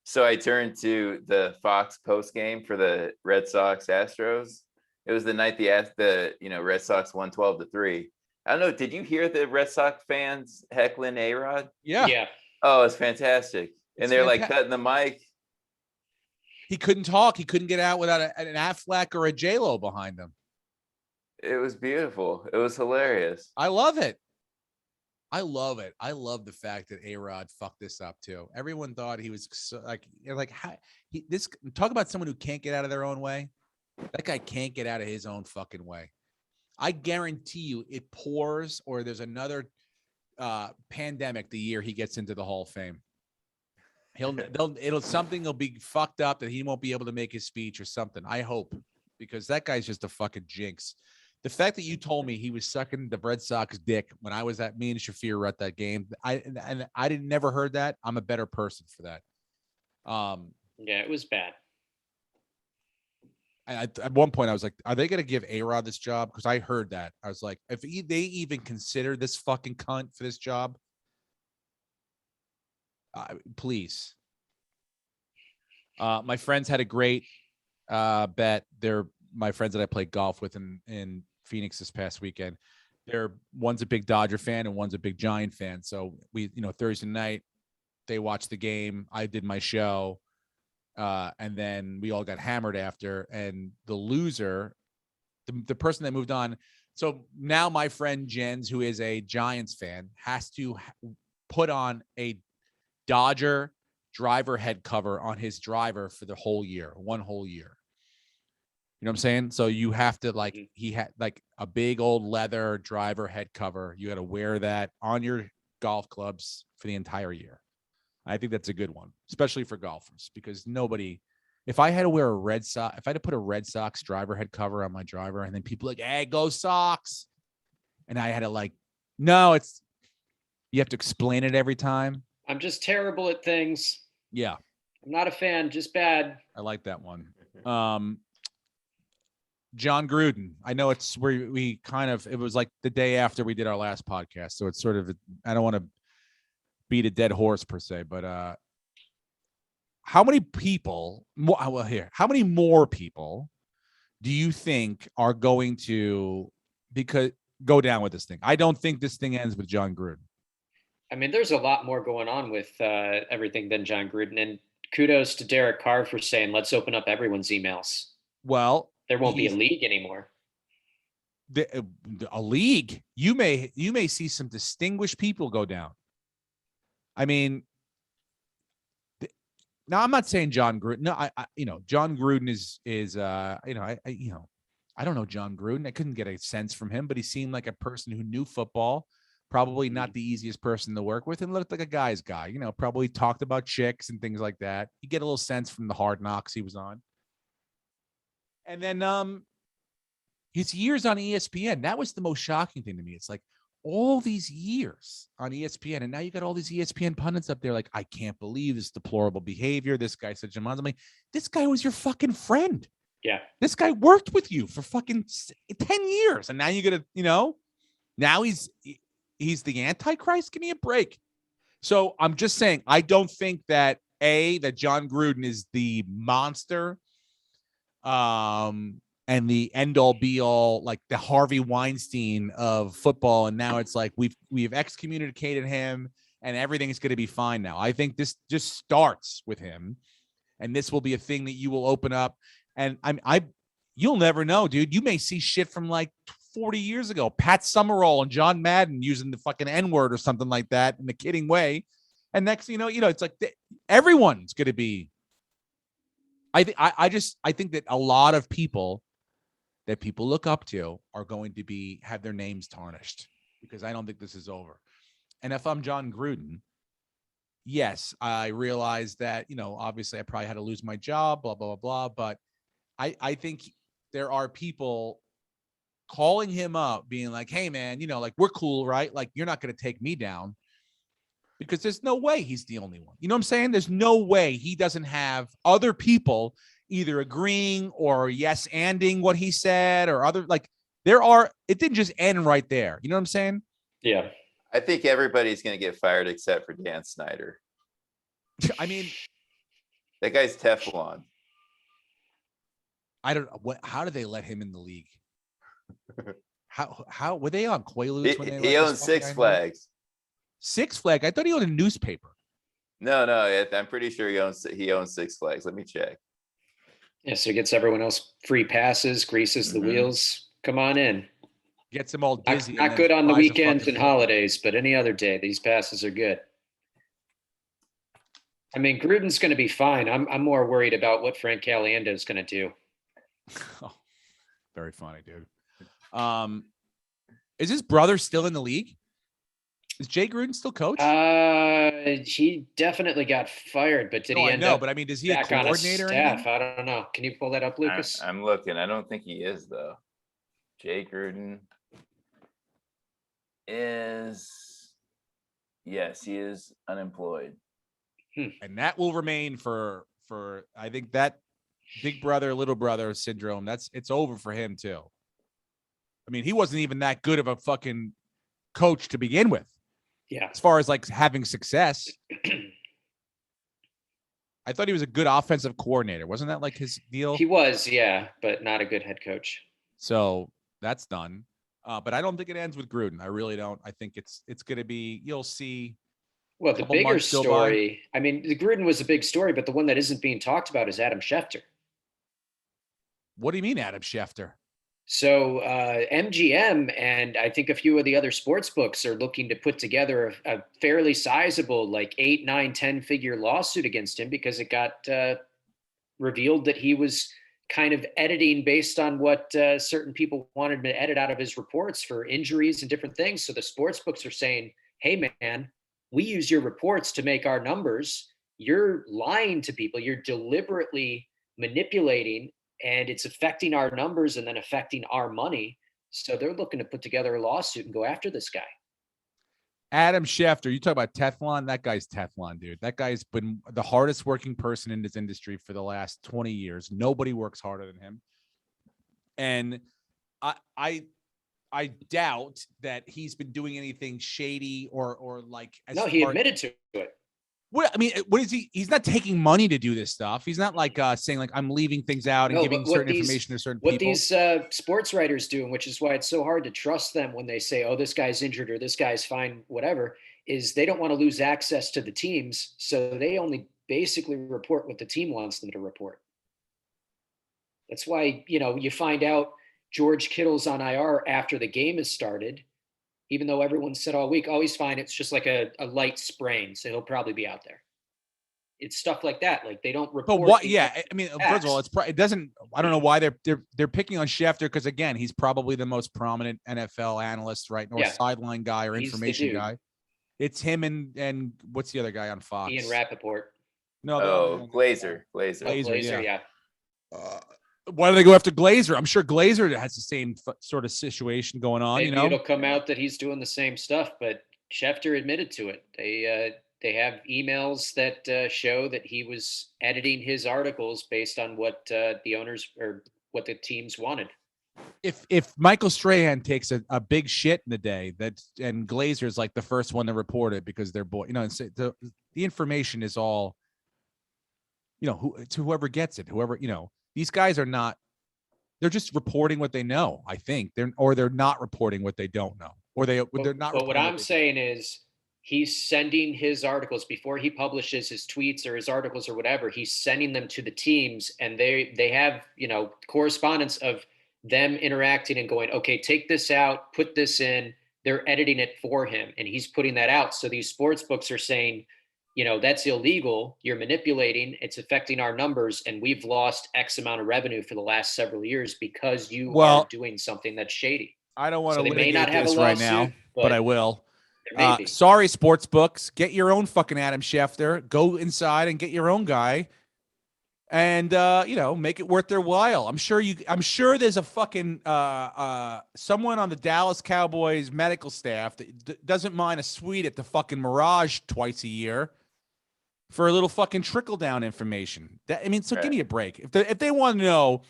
so I turned to the Fox post game for the Red Sox Astros. It was the night the Red Sox won 12-3. I don't know. Did you hear the Red Sox fans heckling A-Rod? Yeah. Oh, it's fantastic. And they're like cutting the mic. He couldn't talk. He couldn't get out without an Affleck or a J-Lo behind him. It was beautiful. It was hilarious. I love it. I love it. I love the fact that A-Rod fucked this up too. Everyone thought he was talk about someone who can't get out of their own way. That guy can't get out of his own fucking way. I guarantee you it pours or there's another pandemic the year he gets into the Hall of Fame. Something will be fucked up that he won't be able to make his speech or something. I hope, because that guy's just a fucking jinx. The fact that you told me he was sucking the Red Sox dick when I was at me and Shafir were at that game, I never heard that. I'm a better person for that. Yeah, it was bad. At one point I was like, are they going to give A-Rod this job? Because I heard that. I was like, if they even consider this fucking cunt for this job, please. My friends had a great bet. They're my friends that I played golf with in Phoenix this past weekend. One's a big Dodger fan and one's a big Giant fan. So we, Thursday night, they watched the game. I did my show. And then we all got hammered after, and the loser, the person that moved on. So now my friend Jens, who is a Giants fan, has to put on a Dodger driver head cover on his driver for the whole year, one whole year. You know what I'm saying? So you have to he had like a big old leather driver head cover. You got to wear that on your golf clubs for the entire year. I think that's a good one, especially for golfers, because if I had to wear if I had to put a Red Sox driver head cover on my driver and then people like, hey, go Sox. And I had to no, you have to explain it every time. I'm just terrible at things. Yeah. I'm not a fan, just bad. I like that one. John Gruden. I know it's where it was like the day after we did our last podcast. So it's sort of, I don't want to beat a dead horse per se, but how many more people do you think are going to go down with this thing? I don't think this thing ends with John Gruden. I mean, there's a lot more going on with everything than John Gruden, and kudos to Derek Carr for saying, let's open up everyone's emails. Well, there won't be a league anymore. A league? You may see some distinguished people go down. I mean, now I'm not saying John Gruden. No, John Gruden is I don't know John Gruden. I couldn't get a sense from him, but he seemed like a person who knew football. Probably not the easiest person to work with, and looked like a guy's guy. Probably talked about chicks and things like that. You get a little sense from the Hard Knocks he was on. And then his years on ESPN, that was the most shocking thing to me. It's like all these years on ESPN, and now you got all these ESPN pundits up there like, I can't believe this deplorable behavior. This guy said, I'm like, this guy was your fucking friend. Yeah. This guy worked with you for fucking 10 years. And now you got to, now he's the Antichrist. Give me a break. So I'm just saying, I don't think that John Gruden is the monster and the end all be all, like the Harvey Weinstein of football. And now it's like we've excommunicated him and everything's going to be fine now. I think this just starts with him, and this will be a thing that you will open up. And you'll never know, dude. You may see shit from like 40 years ago, Pat Summerall and John Madden using the fucking N-word or something like that in a kidding way. And next, it's like everyone's going to be. I think that a lot of people that people look up to are going to have their names tarnished, because I don't think this is over. And if I'm John Gruden, yes, I realize that, obviously I probably had to lose my job, blah, blah, blah, blah. But I think there are people calling him up being like, hey man, like we're cool, right? Like you're not going to take me down, because there's no way he's the only one. You know what I'm saying? There's no way he doesn't have other people either agreeing or yes-anding what he said, or other, like it didn't just end right there. You know what I'm saying? Yeah. I think everybody's going to get fired except for Dan Snyder. I mean, that guy's Teflon. I don't know how did they let him in the league? How were they on Quaaludes when he owns Six Flags. Six Flag? I thought he owned a newspaper. No, I'm pretty sure he owns Six Flags. Let me check. Yeah, so he gets everyone else free passes, greases the wheels. Come on in. Gets them all dizzy. Not good on the weekends and holidays, but any other day, these passes are good. I mean, Gruden's going to be fine. I'm more worried about what Frank Caliendo is going to do. Oh, very funny, dude. Is his brother still in the league? Is Jay Gruden still coach? He definitely got fired, but did he end up? But I mean, is he a coordinator? Staff? I don't know. Can you pull that up, Lucas? I'm looking. I don't think he is though. Jay Gruden is, yes, he is unemployed, and that will remain for I think that big brother, little brother syndrome. It's over for him too. I mean, he wasn't even that good of a fucking coach to begin with. Yeah. As far as like having success, I thought he was a good offensive coordinator. Wasn't that like his deal? He was, yeah, but not a good head coach. So that's done. But I don't think it ends with Gruden. I really don't. I think it's going to be, you'll see. Well, the bigger story, I mean, the Gruden was a big story, but the one that isn't being talked about is Adam Schefter. What do you mean, Adam Schefter? So MGM and I think a few of the other sports books are looking to put together a fairly sizable, like 8, 9, 10-figure lawsuit against him, because it got revealed that he was kind of editing based on what certain people wanted to edit out of his reports for injuries and different things. So the sports books are saying, hey, man, we use your reports to make our numbers. You're lying to people. You're deliberately manipulating, and it's affecting our numbers and then affecting our money. So they're looking to put together a lawsuit and go after this guy. Adam Schefter, you talk about Teflon. That guy's Teflon, dude. That guy's been the hardest working person in this industry for the last 20 years. Nobody works harder than him. And I doubt that he's been doing anything shady or like. No, he admitted to it. What I mean, what is he? He's not taking money to do this stuff. He's not like saying like I'm leaving things out and giving certain information to certain people. What these sports writers do, and which is why it's so hard to trust them when they say, "Oh, this guy's injured" or "This guy's fine," whatever, is they don't want to lose access to the teams, so they only basically report what the team wants them to report. That's why you find out George Kittle's on IR after the game has started. Even though everyone said all week, oh, he's fine. It's just like a light sprain, so he'll probably be out there. It's stuff like that. Like they don't report. But what? Yeah, I mean, first of all, it doesn't. I don't know why they're picking on Schefter, because again, he's probably the most prominent NFL analyst, right? Or sideline guy or information guy. It's him and what's the other guy on Fox? Ian Rappaport. No, Glazer. Glazer, yeah. Why do they go after Glazer? I'm sure Glazer has the same sort of situation going on. Maybe it'll come out that he's doing the same stuff, but Schefter admitted to it. They have emails that show that he was editing his articles based on what the owners or what the teams wanted. If Michael Strahan takes a big shit in the day, and Glazer's like the first one to report it because they're the information is all to whoever gets it, whoever These guys are not. They're just reporting what they know. I think they're not reporting what they don't know, or they're not. But what reporting I'm saying is he's sending his articles before he publishes his tweets or his articles or whatever. He's sending them to the teams, and they have correspondence of them interacting and going, okay, take this out, put this in. They're editing it for him, and he's putting that out. So these sports books are saying, that's illegal. You're manipulating. It's affecting our numbers, and we've lost X amount of revenue for the last several years because you are doing something that's shady. I don't want to So they may litigate not have a this right now, lawsuit, but I will. there may be. Sorry, sports books. Get your own fucking Adam Schefter. Go inside and get your own guy, and make it worth their while. I'm sure there's a fucking someone on the Dallas Cowboys medical staff that doesn't mind a suite at the fucking Mirage twice a year for a little fucking trickle down information. Give me a break. If they want to know.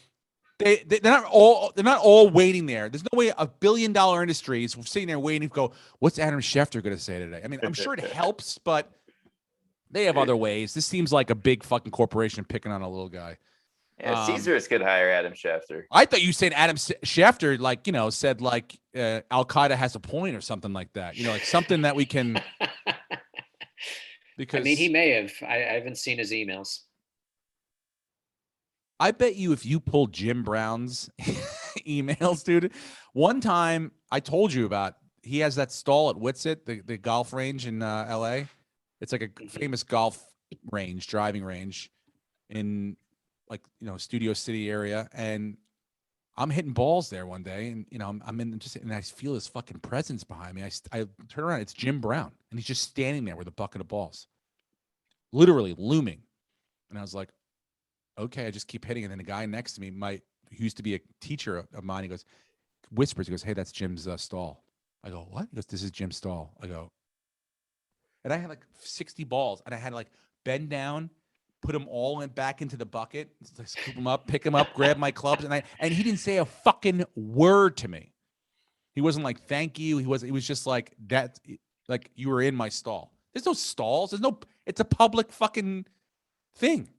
They're not all waiting there. There's no way $1 billion industry is sitting there waiting to go, what's Adam Schefter going to say today? I mean, I'm sure it helps, but they have other ways. This seems like a big fucking corporation picking on a little guy. Yeah, Caesars could hire Adam Schefter. I thought you said Adam Schefter, said Al Qaeda has a point or something like that. Like something that we can. Because he may have. I haven't seen his emails. I bet you if you pulled Jim Brown's emails, dude, one time I told you about, he has that stall at Whitsett, the golf range in LA. It's like a famous golf range, driving range in Studio City area. And I'm hitting balls there one day, and I'm in and I feel his fucking presence behind me. I turn around, it's Jim Brown, and he's just standing there with a bucket of balls, literally looming. And I was like, okay, I just keep hitting. And then the guy next to me, who used to be a teacher of mine, he whispers, hey, that's Jim's stall. I go, what? He goes, this is Jim's stall. I go, and I had 60 balls, and I had to bend down, put them all back into the bucket, scoop them up, pick them up, grab my clubs, and he didn't say a fucking word to me. He wasn't like, thank you. He was just like that, you were in my stall. There's no stalls. It's a public fucking thing.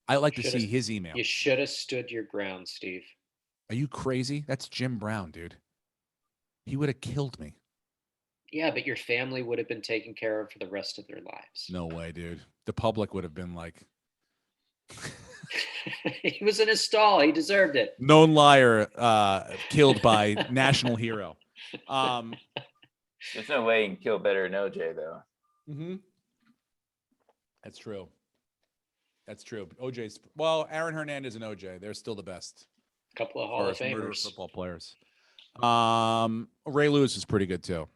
I like to see his email. You should have stood your ground, Steve. Are you crazy? That's Jim Brown, dude. He would have killed me. Yeah, but your family would have been taken care of for the rest of their lives. No way, dude. The public would have been like... He was in his stall. He deserved it. Known liar killed by national hero. There's no way you can kill better than OJ, though. Mm-hmm. That's true. OJ's Aaron Hernandez and OJ, they're still the best. A couple of Hall of Famers. Football players. Ray Lewis is pretty good too.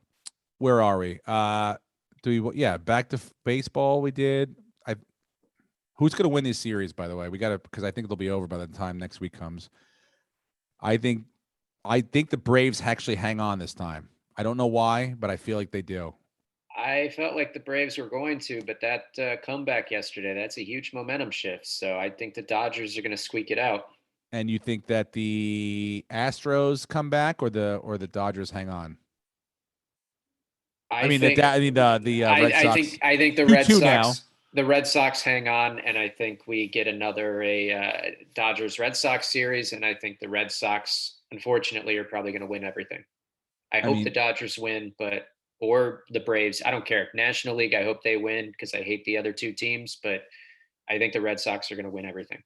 Where are we? Back to baseball we did. Who's going to win this series, by the way? We got to, because I think it'll be over by the time next week comes. I think the Braves actually hang on this time. I don't know why, but I feel like they do. I felt like the Braves were going to, but that comeback yesterday, that's a huge momentum shift. So I think the Dodgers are going to squeak it out. And you think that the Astros come back or the Dodgers hang on? I think the Red Sox. I think the Red Sox now. The Red Sox hang on, and I think we get another Dodgers Red Sox series, and I think the Red Sox, unfortunately, are probably going to win everything. I hope the Dodgers win, or the Braves. I don't care. National League, I hope they win because I hate the other two teams, but I think the Red Sox are going to win everything.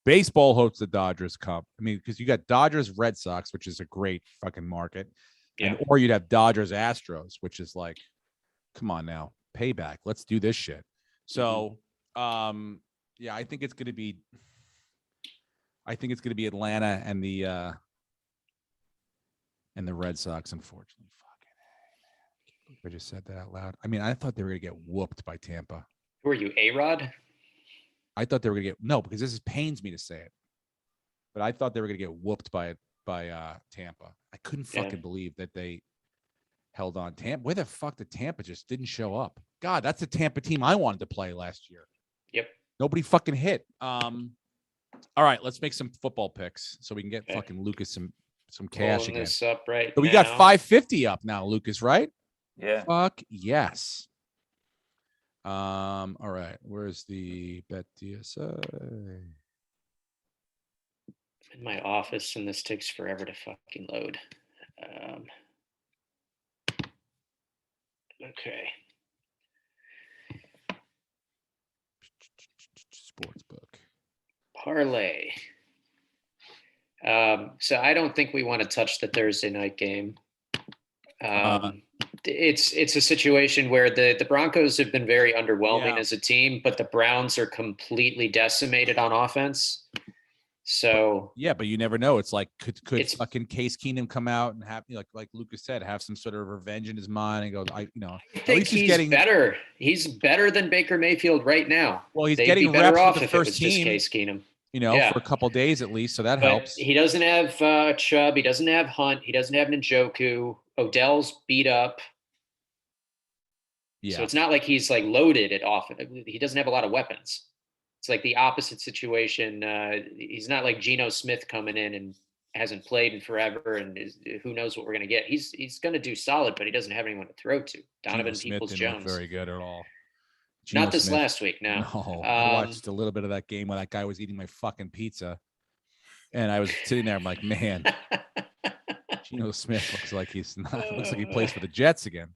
Baseball hopes the Dodgers come. Because you got Dodgers Red Sox, which is a great fucking market. Yeah. Or you'd have Dodgers Astros, which is like, come on now, payback. Let's do this shit. So, I think it's going to be Atlanta and the Red Sox, unfortunately. I just said that out loud. I thought they were going to get whooped by Tampa. Who are you, A-Rod? I thought they were going to no, because this pains me to say it. But I thought they were going to get whooped by Tampa. I couldn't fucking believe that they held on. Tampa, where the fuck did Tampa just didn't show up? God, that's the Tampa team I wanted to play last year. Yep. Nobody fucking hit. All right, let's make some football picks so we can get fucking Lucas some cash Pulling again. this up right So we now. got 550 up now, Lucas, right? Yeah. Fuck yes. All right. Where's the bet DSI? in my office, and this takes forever to fucking load. Okay. Sportsbook. Parlay. So I don't think we want to touch the Thursday night game. It's a situation where the Broncos have been very underwhelming as a team, but the Browns are completely decimated on offense. So yeah, but you never know. It's like could It's- fucking Case Keenum come out and have like Lucas said, have some sort of revenge in his mind and go, I at think least he's getting better. He's better than Baker Mayfield right now. well, he's They'd getting be better reps off with the if it was first just team, Case Keenum. for a couple of days at least, so that But helps. he doesn't have Chubb. He doesn't have Hunt. He doesn't have Njoku. Odell's beat up. Yeah. So it's not like he's like loaded at offense. He doesn't have a lot of weapons. It's like the opposite situation. He's not like Geno Smith coming in and hasn't played in forever, and who knows what we're going to get. He's going to do solid, but he doesn't have anyone to throw to. Donovan Peoples-Jones. Very good at all. Not this last week, no. No, I watched a little bit of that game when that guy was eating my fucking pizza, and I was sitting there. I'm like, man, Geno Smith looks like he's not. Looks like he plays for the Jets again.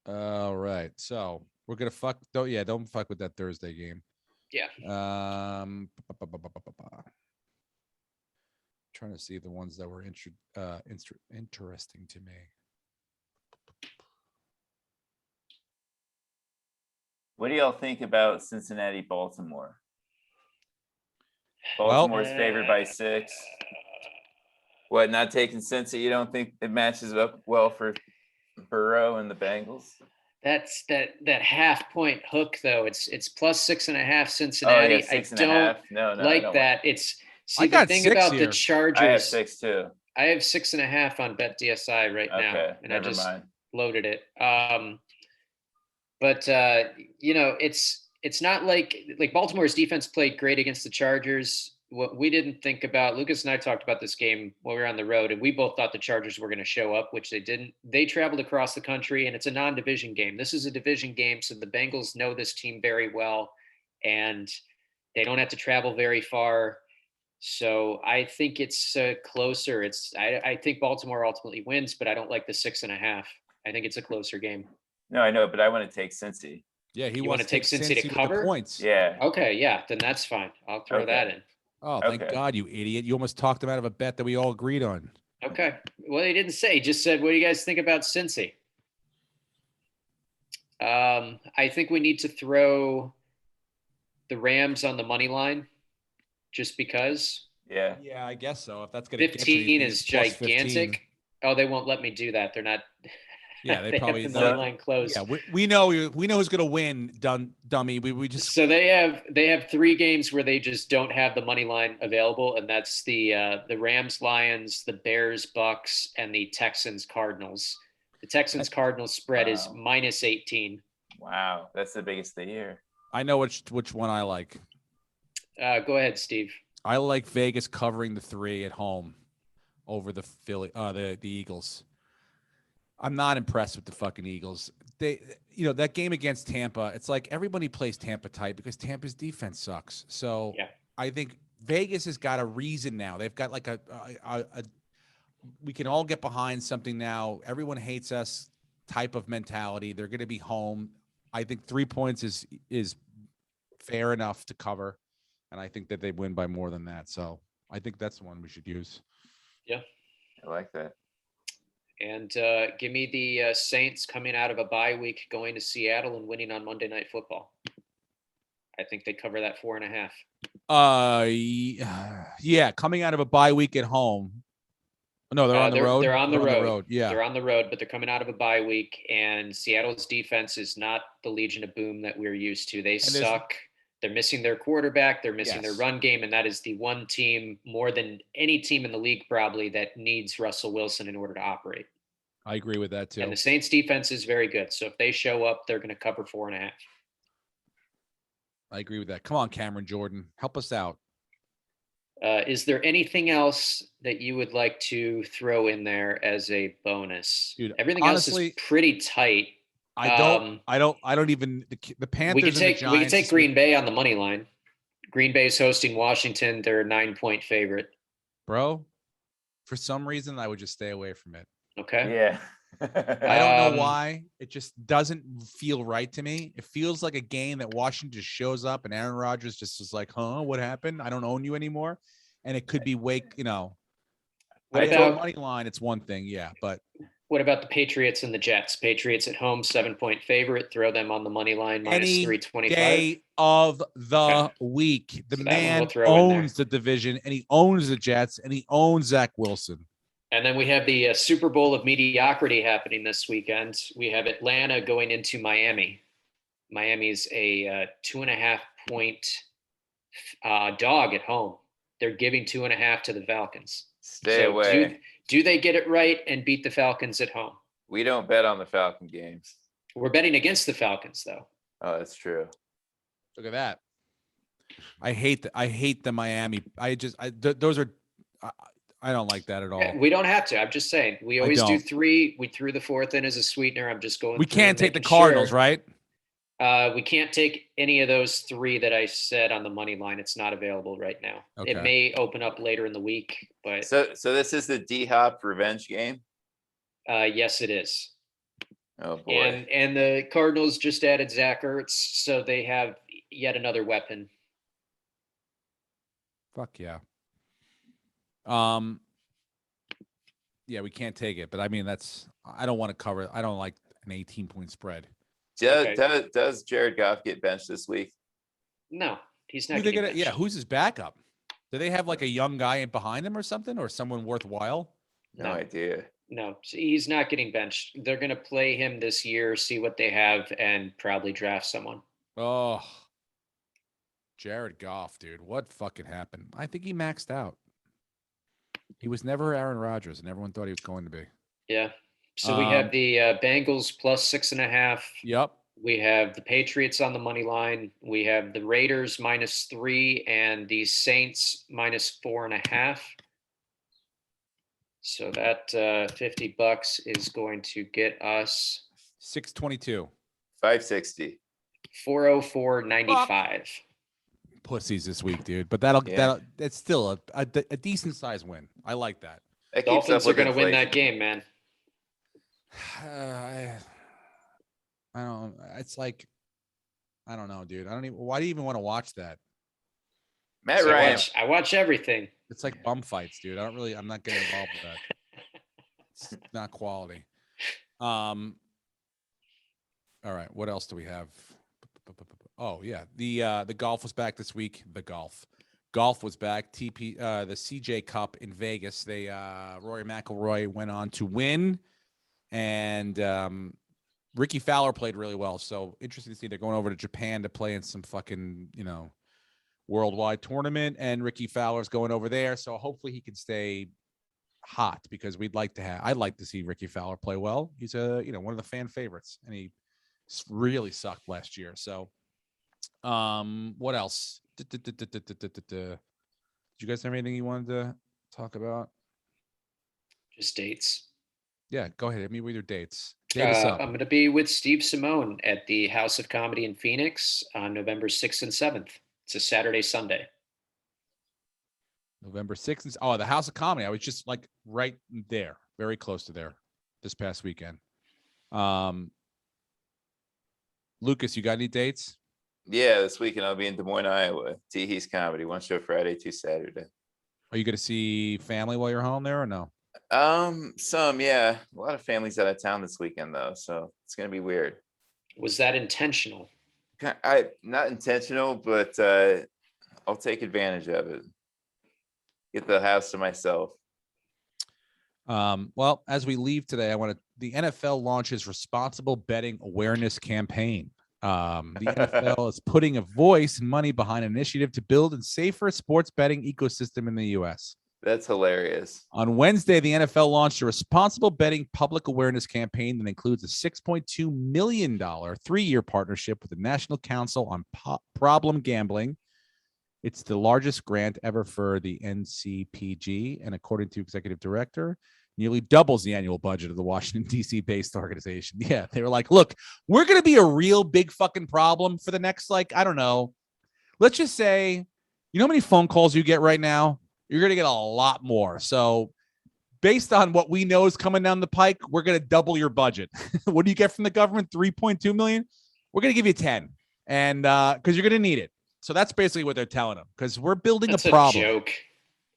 All right, so we're gonna don't fuck with that Thursday game. Yeah. Trying to see the ones that were interesting to me. What do y'all think about Cincinnati, Baltimore? Baltimore's favored by 6. What, not taking Cincy? You don't think it matches up well for Burrow and the Bengals? That's that half-point hook though. It's plus 6.5 Cincinnati. Oh, yeah, 6.5. No, like that. It's I got the thing 6 about here. the Chargers. I have 6 too. I have 6.5 on Bet DSI right now, Okay, and I never just mind. loaded it. But it's not like Baltimore's defense played great against the Chargers. What we didn't think about, Lucas and I talked about this game when we were on the road, and we both thought the Chargers were going to show up, which they didn't. They traveled across the country, and it's a non-division game. This is a division game, so the Bengals know this team very well, and they don't have to travel very far. So I think it's closer. I think Baltimore ultimately wins, but I don't like the 6.5. I think it's a closer game. No, I know, but I want to take Cincy. Yeah, he You wants wanna take Cincy to with cover? the points. Yeah. Okay, yeah, then that's fine. I'll throw that in. Oh, thank Okay. God, you idiot! You almost talked him out of a bet that we all agreed on. Okay. Well, he didn't say. He just said, "What do you guys think about Cincy?" I think we need to throw the Rams on the money line, just because. Yeah. Yeah, I guess so. If that's gonna 15 is plus 15. gigantic. Oh, they won't let me do that. They're not. Yeah, they probably have the money line closed. Yeah, we know who's gonna win, dummy. We just So they have 3 games where they just don't have the money line available, and that's the Rams, Lions, the Bears, Bucks, and the Texans, Cardinals. The Texans Cardinals spread is minus 18. Wow, that's the biggest of the year. I know which one I like. Go ahead, Steve. I like Vegas covering the 3 at home over the the Eagles. I'm not impressed with the fucking Eagles. They, that game against Tampa, it's like everybody plays Tampa tight because Tampa's defense sucks. So Yeah. I think Vegas has got a reason now. They've got like a we can all get behind something now. Everyone hates us type of mentality. They're going to be home. I think 3 points is fair enough to cover. And I think that they win by more than that. So I think that's the one we should use. Yeah. I like that. And give me the Saints coming out of a bye week, going to Seattle and winning on Monday Night Football. I think they cover that 4.5. Yeah, coming out of a bye week at home. No, they're on the road. They're on the road. Yeah, they're on the road, but they're coming out of a bye week, and Seattle's defense is not the Legion of Boom that we're used to. They suck. They're missing their quarterback. They're missing their run game, and that is the one team more than any team in the league probably that needs Russell Wilson in order to operate. I agree with that too. And the Saints defense is very good. So if they show up, they're going to cover 4.5. I agree with that. Come on, Cameron Jordan, help us out. Is there anything else that you would like to throw in there as a bonus? Dude, everything honestly, else is pretty tight. I don't even the Panthers. We could take Green Bay on the money line. Green Bay's hosting Washington. They're a 9-point favorite. Bro, for some reason, I would just stay away from it. Okay. Yeah. I don't know why. It just doesn't feel right to me. It feels like a game that Washington just shows up and Aaron Rodgers just is like, huh, what happened? I don't own you anymore. And it could be What I about throw money line? It's one thing, yeah. But what about the Patriots and the Jets? Patriots at home, 7-point favorite. Throw them on the money line minus any 325. day of the Okay. week, the So that one man we'll throw in there. owns the division and he owns the Jets and he owns Zach Wilson. And then we have the Super Bowl of mediocrity happening this weekend. We have Atlanta going into Miami. Miami's a 2.5-point dog at home. They're giving 2.5 to the Falcons. Stay away. Do they get it right and beat the Falcons at home? We don't bet on the Falcon games. We're betting against the Falcons, though. Oh, that's true. Look at that. I hate the Miami. Those are. I don't like that at all. We don't have to. I'm just saying. We always do don't. 3. We threw the 4th in as a sweetener. I'm just going. We through can't and take the making Cardinals, sure. right? We can't take any of those 3 that I said on the money line. It's not available right now. Okay. It may open up later in the week, but So this is the D-Hop revenge game? yes, it is. Oh, boy. And the Cardinals just added Zach Ertz, so they have yet another weapon. Fuck yeah. Yeah, we can't take it, but I mean I don't want to cover it. I don't like an 18-point spread. Does Jared Goff get benched this week? No, he's Who not they getting gonna, benched. yeah, who's his backup? Do they have like a young guy in behind him or something, or someone worthwhile? No idea. No, he's not getting benched. They're going to play him this year, see what they have, and probably draft someone. Oh, Jared Goff, dude, what fucking happened? I think he maxed out. He was never Aaron Rodgers, and everyone thought he was going to be. Yeah. So we have the Bengals plus 6.5. Yep. We have the Patriots on the money line. We have the Raiders minus 3 and the Saints minus 4.5. So that $50 is going to get us 622. 560. 404.95. Pussies this week, dude. But that's still a decent size win. I like that. That keeps Dolphins up are with going to win inflation. that game, man. I don't. It's like, I don't know, dude. I don't even. Why do you even want to watch that? Matt So Ryan. I watch everything. It's like bum fights, dude. I'm not getting involved with that. It's not quality. All right. What else do we have? Oh yeah, the golf was back this week. Golf was back. The CJ Cup in Vegas. Rory McIlroy went on to win, and Ricky Fowler played really well. So interesting to see they're going over to Japan to play in some fucking worldwide tournament, and Ricky Fowler's going over there. So hopefully he can stay hot because I'd like to see Ricky Fowler play well. He's one of the fan favorites, and he really sucked last year. So what else? Did you guys have anything you wanted to talk about? Just dates. Yeah, go ahead. Hit me with your dates. Date us up. I'm going to be with Steve Simone at the House of Comedy in Phoenix on November 6th and 7th. It's a Saturday, Sunday. November 6th. Oh, the House of Comedy. I was just like right there, very close to there this past weekend. Lucas, you got any dates? Yeah, this weekend I'll be in Des Moines, Iowa. Teehee's Comedy, 1 show Friday, 2 Saturday. Are you going to see family while you're home there or no? Some, yeah. A lot of families out of town this weekend though, so it's gonna be weird. Was that intentional? Not intentional, but I'll take advantage of it. Get the house to myself. Well, as we leave today, the NFL launches responsible betting awareness campaign. The NFL is putting a voice and money behind an initiative to build a safer sports betting ecosystem in the U.S. That's hilarious. On Wednesday, the NFL launched a responsible betting public awareness campaign that includes a $6.2 million 3-year partnership with the National Council on Problem Gambling. It's the largest grant ever for the NCPG, and according to executive director, nearly doubles the annual budget of the Washington, D.C. based organization. Yeah, they were like, look, we're going to be a real big fucking problem for the next, I don't know, let's just say You know how many phone calls you get right now? You're going to get a lot more. So based on what we know is coming down the pike, we're going to double your budget. What do you get from the government? 3.2 million. We're going to give you 10. And because you're going to need it. So that's basically what they're telling them, because we're building That's a problem. A joke.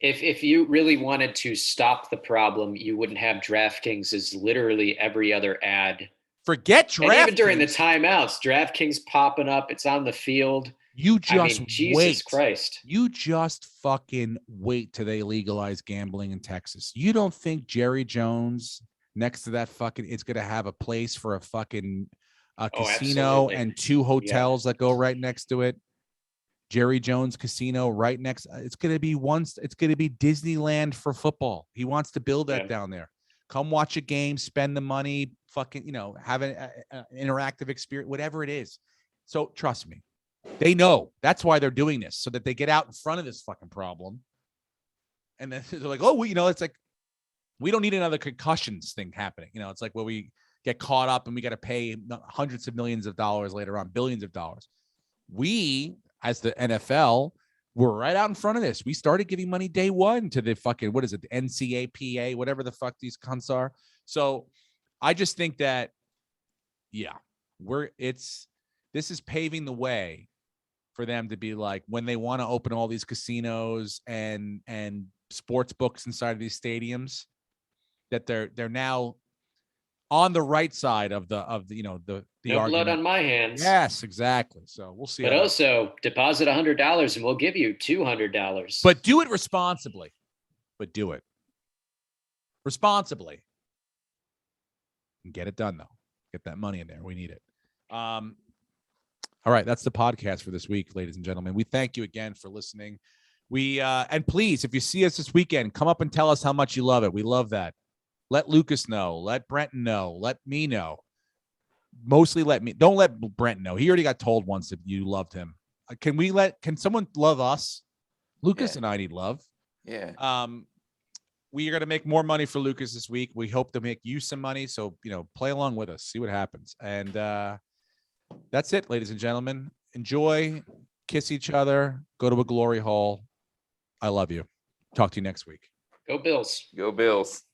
If you really wanted to stop the problem, you wouldn't have DraftKings as literally every other ad. Forget DraftKings. And even during the timeouts, DraftKings popping up, it's on the field. You just Jesus Christ. You just fucking wait till they legalize gambling in Texas. You don't think Jerry Jones next to that fucking it's gonna have a place for a fucking casino absolutely. and 2 hotels that go right next to it? Jerry Jones Casino right next. It's gonna be Disneyland for football. He wants to build that down there. Come watch a game, spend the money, fucking, have an interactive experience, whatever it is. So trust me. They know that's why they're doing this, so that they get out in front of this fucking problem. And then they're like, oh, it's like, we don't need another concussions thing happening. It's like where we get caught up and we got to pay hundreds of millions of dollars later on, billions of dollars. We, as the NFL, were right out in front of this. We started giving money day one to the fucking, what is it? The NCAPA, whatever the fuck these cunts are. So I just think that, this is paving the way for them to be like, when they want to open all these casinos and sports books inside of these stadiums, that they're now on the right side of the no argument. Blood on my hands. Yes, exactly. So we'll see. But also deposit $100 and we'll give you $200. But do it responsibly. But do it responsibly. And get it done though. Get that money in there. We need it. All right, that's the podcast for this week, ladies and gentlemen. We thank you again for listening. And please, if you see us this weekend, come up and tell us how much you love it. We love that. Let Lucas know. Let Brenton know. Let me know. Mostly let me. Don't let Brenton know. He already got told once that you loved him. Can someone love us? Lucas and I need love. Yeah. We are going to make more money for Lucas this week. We hope to make you some money. So, play along with us. See what happens. And that's it, ladies and gentlemen. Enjoy. Kiss each other. Go to a glory hole. I love you. Talk to you next week. Go Bills. Go Bills.